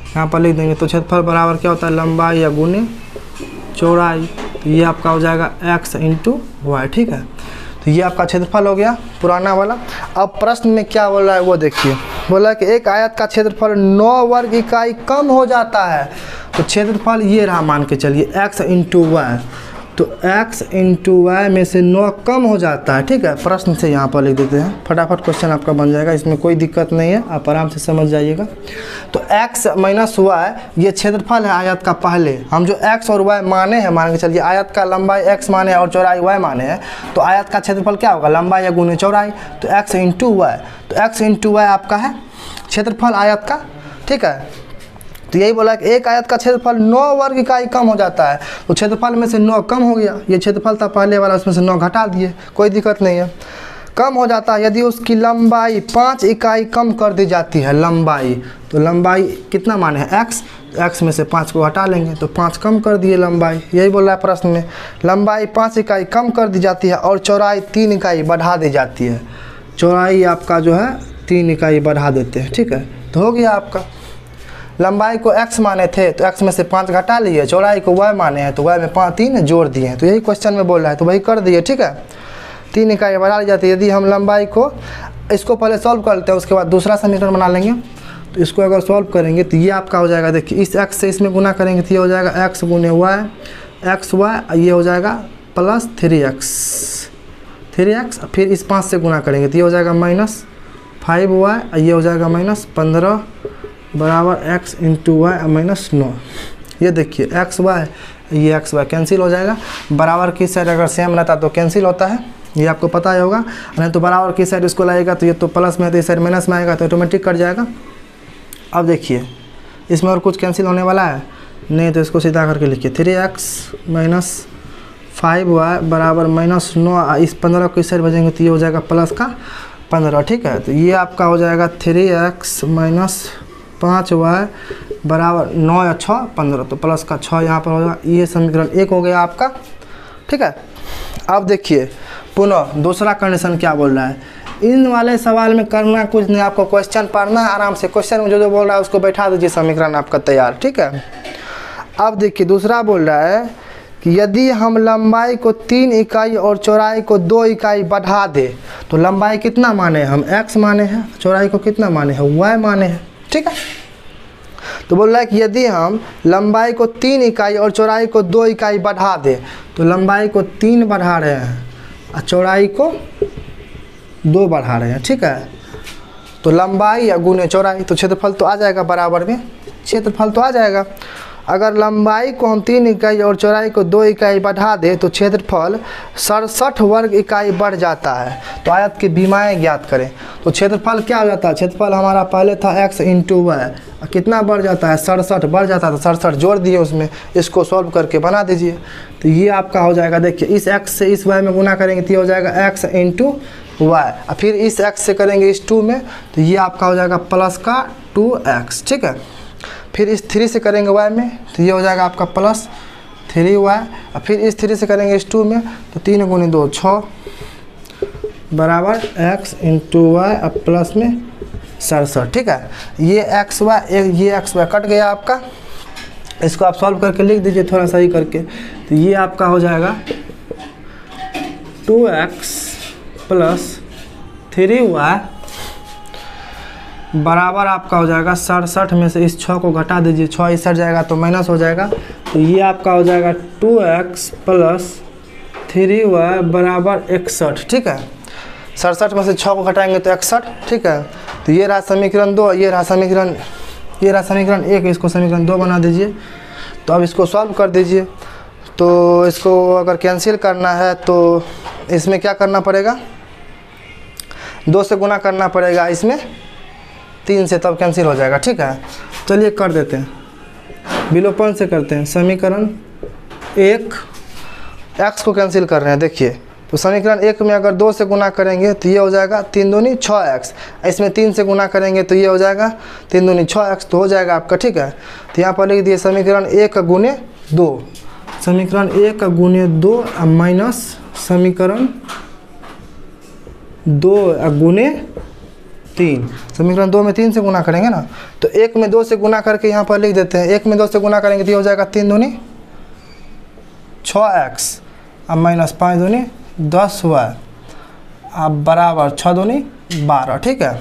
यहाँ पर लिख देंगे। तो क्षेत्रफल बराबर क्या होता है, लंबाई या गुने चौड़ाई, तो ये आपका हो जाएगा x इंटू वाई, ठीक है। तो ये आपका क्षेत्रफल हो गया पुराना वाला। अब प्रश्न में क्या बोल रहा है वो देखिए। बोला कि एक आयत का क्षेत्रफल 9 वर्ग इकाई कम हो जाता है, तो क्षेत्रफल ये रहा, मान के चलिए x इंटू वाई, तो x इंटू वाई में से 9 कम हो जाता है, ठीक है। प्रश्न से यहाँ पर लिख देते हैं, फटाफट क्वेश्चन आपका बन जाएगा, इसमें कोई दिक्कत नहीं है, आप आराम से समझ जाइएगा। तो x माइनस वाई ये क्षेत्रफल है आयत का। पहले हम जो x और y माने हैं, मान के चलिए आयत का लंबाई x माने हैं और चौड़ाई y माने हैं, तो आयत का क्षेत्रफल क्या होगा, लंबाई या गुने चौड़ाई, तो x इंटू वाई, तो x इंटू वाई आपका है क्षेत्रफल आयत का, ठीक है। तो यही बोला कि एक आयत का क्षेत्रफल 9 वर्ग इकाई कम हो जाता है, तो क्षेत्रफल में से 9 कम हो गया, ये क्षेत्रफल था पहले वाला, उसमें से 9 घटा दिए, कोई दिक्कत नहीं है। कम हो जाता है यदि उसकी लंबाई 5 इकाई कम कर दी जाती है, लंबाई, तो लंबाई कितना माने है x, x में से 5 को हटा लेंगे, तो 5 कम कर दिए लंबाई, यही बोल रहा है प्रश्न में। लंबाई 5 इकाई कम कर दी जाती है और चौड़ाई 3 इकाई बढ़ा दी जाती है, चौड़ाई आपका जो है 3 इकाई बढ़ा देते हैं, ठीक है। तो हो गया आपका, लंबाई को x माने थे तो x में से 5 घटा लिए, चौड़ाई को y माने हैं तो y में 3 जोड़ दिए हैं, तो यही क्वेश्चन में बोल रहा है, तो वही कर दिए, ठीक है। 3 इकाई बढ़ा दी जाती है। यदि हम लंबाई को, इसको पहले सॉल्व कर लेते हैं, उसके बाद दूसरा समीकरण बना लेंगे। तो इसको अगर सॉल्व करेंगे तो ये आपका हो जाएगा, देखिए इस x से इसमें गुना करेंगे तो ये हो जाएगा x गुने y, xy, ये हो जाएगा प्लस 3x, फिर इस 5 से गुना करेंगे तो ये हो जाएगा माइनस 5y, ये हो जाएगा माइनस 15 बराबर x इंटू वाई माइनस 9। ये देखिए एक्स वाई, ये एक्स वाई कैंसिल हो जाएगा, बराबर की साइड अगर सेम रहता तो कैंसिल होता है, ये आपको पता ही होगा। नहीं तो बराबर की साइड इसको लाएगा तो ये तो प्लस में है, तो इस साइड माइनस में आएगा तो ऑटोमेटिक कट जाएगा। अब देखिए इसमें और कुछ कैंसिल होने वाला है नहीं, तो इसको सीधा करके लिखिए 3x माइनस 5y बराबर माइनस 9, इस 15 को इस साइड भेजेंगे तो ये हो जाएगा प्लस का 15, ठीक है। तो ये आपका हो जाएगा 3x माइनस 5y बराबर 9 या 6 15, तो प्लस का 6 यहाँ पर होगा। ये समीकरण 1 हो गया आपका, ठीक है। अब देखिए पुनः दूसरा कंडीशन क्या बोल रहा है। इन वाले सवाल में करना कुछ नहीं, आपको क्वेश्चन पढ़ना है आराम से, क्वेश्चन में जो जो बोल रहा है उसको बैठा दीजिए, समीकरण आपका तैयार, ठीक है। अब देखिए दूसरा बोल रहा है कि यदि हम लंबाई को 3 इकाई और चौड़ाई को 2 इकाई बढ़ा दे, तो लंबाई कितना माने हम x माने हैं, चौड़ाई को कितना माने हैं y माने हैं, ठीक है। तो बोल रहा है कि यदि हम लंबाई को 3 इकाई और चौड़ाई को 2 इकाई बढ़ा दे, तो लंबाई को 3 बढ़ा रहे हैं और चौड़ाई को 2 बढ़ा रहे हैं, ठीक है। तो लंबाई या गुने चौड़ाई, तो क्षेत्रफल तो आ जाएगा बराबर में, क्षेत्रफल तो आ जाएगा। अगर लंबाई को हम 3 इकाई और चौड़ाई को 2 इकाई बढ़ा दे तो क्षेत्रफल 67 वर्ग इकाई बढ़ जाता है। तो आयत की विमाएँ ज्ञात करें। तो क्षेत्रफल क्या हो जाता है, क्षेत्रफल हमारा पहले था x इंटू वाई, कितना बढ़ जाता है 67 बढ़ जाता है, तो 67 जोड़ दिए उसमें, इसको सॉल्व करके बना दीजिए। तो ये आपका हो जाएगा, देखिए इस x से इस y में गुना करेंगे तो ये हो जाएगा x इंटू वाई, और फिर इस x से करेंगे इस 2 में तो ये आपका हो जाएगा प्लस का 2x, ठीक है। फिर इस 3 से करेंगे y में तो ये हो जाएगा आपका प्लस 3y, और फिर इस 3 से करेंगे इस 2 में तो 3 गुनी 2 6 बराबर x इंटू वाई और प्लस में 67, ठीक है। ये x y ये x y कट गया आपका, इसको आप सॉल्व करके लिख दीजिए थोड़ा सही करके। तो ये आपका हो जाएगा 2x प्लस 3y बराबर आपका हो जाएगा 67 में से इस 6 को घटा दीजिए, 6 इस हट जाएगा तो माइनस हो जाएगा। तो ये आपका हो जाएगा 2x प्लस 3y बराबर 61, ठीक है। 67 में से 6 को घटाएंगे तो 61, ठीक है। तो ये रहा समीकरण 2, ये रहा समीकरण 1, इसको समीकरण 2 बना दीजिए। तो अब इसको सॉल्व कर दीजिए। तो इसको अगर कैंसिल करना है तो इसमें क्या करना पड़ेगा, 2 से गुना करना पड़ेगा, इसमें 3 से, तब कैंसिल हो जाएगा, ठीक है। चलिए कर देते हैं, विलोपन से करते हैं। समीकरण 1 x को कैंसिल कर रहे हैं, देखिए। तो समीकरण 1 में अगर 2 से गुना करेंगे तो ये हो जाएगा 3 दूनी 6x, इसमें 3 से गुना करेंगे तो ये हो जाएगा 3 दूनी 6x, तो हो जाएगा आपका, ठीक है। तो यहाँ पर लिख दिए समीकरण 1 गुने 2, समीकरण 1 गुने 2 माइनस समीकरण 2 गुने 3, समीकरण 2 में 3 से गुना करेंगे ना, तो 1 में 2 से गुना करके यहाँ पर लिख देते हैं। 1 में 2 से गुना करेंगे तो ये हो जाएगा 3 दूनी 6x अब माइनस 5 दूनी 10y अब बराबर 6 दूनी 12, ठीक है।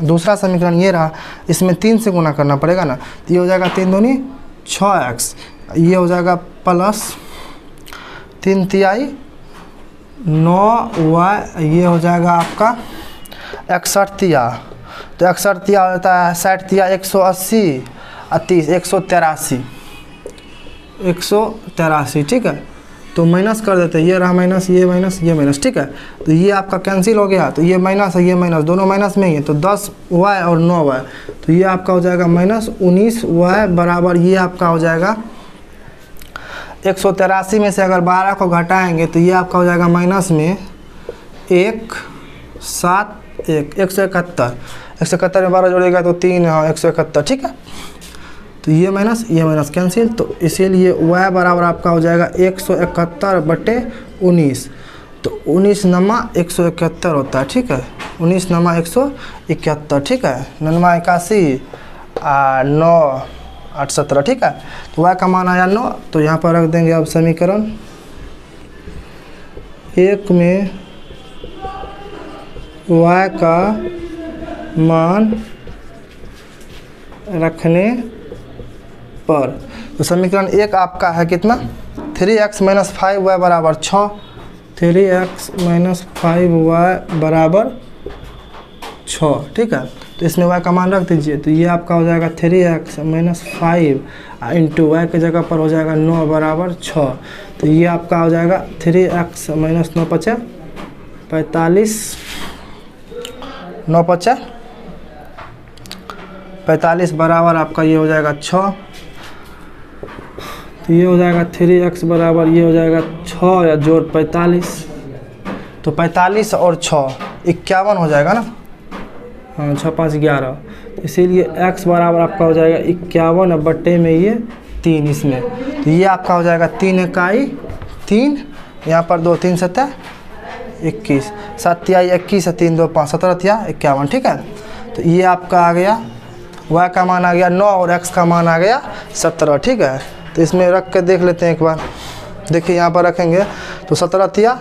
दूसरा समीकरण ये रहा, इसमें 3 से गुना करना पड़ेगा ना, तो ये हो जाएगा 3 दूनी 6x, ये हो जाएगा प्लस 3 तिहाई 9y, ये हो जाएगा आपका 61 तिया। तो 61 तिया होता है 60 तिया 180 और 30 183, ठीक है। तो माइनस कर देते हैं, ये रहा माइनस, ये माइनस, ये माइनस, ठीक है। तो ये आपका कैंसिल हो गया, तो ये माइनस है, ये माइनस, दोनों माइनस में ही है, तो 10y और 9y, तो ये आपका हो जाएगा माइनस 19y बराबर, ये आपका हो जाएगा 183 में से अगर 12 को घटाएंगे तो ये आपका हो जाएगा माइनस में 171 में 12 जोड़ेगा तो 3, हाँ 171, ठीक है। तो ये माइनस कैंसिल, तो इसीलिए y बराबर आपका हो जाएगा 171/19, तो 19 नमा 171 होता है, ठीक है। 19 नमा 171, ठीक है। 9 81 9 8 17, ठीक है। तो y का मान आया 9, तो यहाँ पर रख देंगे अब समीकरण 1 में y का मान रखने पर, तो समीकरण 1 आपका है कितना, 3x - 5y बराबर 6, 3x - 5y बराबर 6, ठीक है। तो इसमें y का मान रख दीजिए, तो ये आपका हो जाएगा 3x - 5 इंटू वाई की जगह पर हो जाएगा 9 बराबर 6, तो ये आपका हो जाएगा 3x - 9 × 5 = 45, 9 × 5 = 45 बराबर आपका ये हो जाएगा 6, तो ये हो जाएगा 3x बराबर ये हो जाएगा 6 या जोड़ 45, तो 45 और 6 51 हो जाएगा ना, हाँ 6 × 5 = 11, इसीलिए x बराबर आपका हो जाएगा 51 बट्टे में ये 3 इसमें, तो ये आपका हो जाएगा 3 इकाई 3, यहाँ पर 2 3 7 21, 7 तिहाई 21 3 2 5 17 तिहाई 51, ठीक है। तो ये आपका आ गया y का मान आ गया 9 और x का मान आ गया 17, ठीक है। तो इसमें रख के देख लेते हैं एक बार, देखिए यहाँ पर रखेंगे तो 17 तिया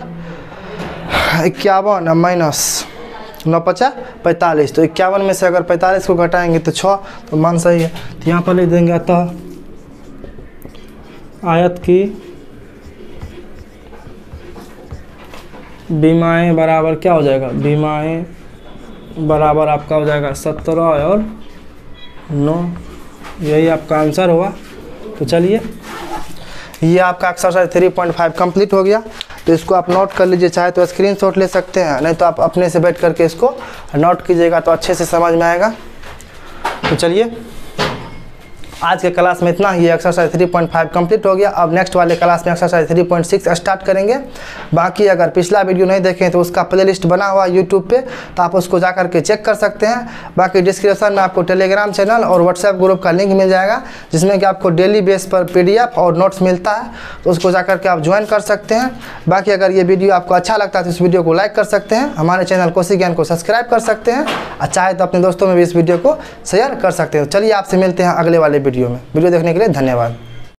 51 माइनस 9 × 5 = 45, तो 51 में से अगर 45 को घटाएंगे तो 6, तो मान सही है। तो यहाँ पर लिख देंगे अतः आयत की विमाएँ बराबर क्या हो जाएगा, विमाएँ बराबर आपका हो जाएगा 17 और 9, यही आपका आंसर होगा। तो चलिए, ये आपका एक्सरसाइज 3.5 कंप्लीट हो गया। तो इसको आप नोट कर लीजिए, चाहे तो स्क्रीनशॉट ले सकते हैं, नहीं तो आप अपने से बैठ करके इसको नोट कीजिएगा तो अच्छे से समझ में आएगा। तो चलिए, आज के क्लास में इतना ही। एक्सरसाइज 3.5 कंप्लीट हो गया। अब नेक्स्ट वाले क्लास में एक्सरसाइज 3.6 स्टार्ट करेंगे। बाकी अगर पिछला वीडियो नहीं देखें तो उसका प्लेलिस्ट बना हुआ है यूट्यूब पे, तो आप उसको जा करके चेक कर सकते हैं। बाकी डिस्क्रिप्शन में आपको टेलीग्राम चैनल और व्हाट्सएप ग्रुप का लिंक मिल जाएगा, जिसमें कि आपको डेली बेस पर PDF और नोट्स मिलता है, तो उसको जा करके आप ज्वाइन कर सकते हैं। बाकी अगर ये वीडियो आपको अच्छा लगता है तो इस वीडियो को लाइक कर सकते हैं, हमारे चैनल कोसी ज्ञान को सब्सक्राइब कर सकते हैं, और चाहे तो अपने दोस्तों में भी इस वीडियो को शेयर कर सकते हैं। चलिए, आपसे मिलते हैं अगले वाले वीडियो में। वीडियो देखने के लिए धन्यवाद।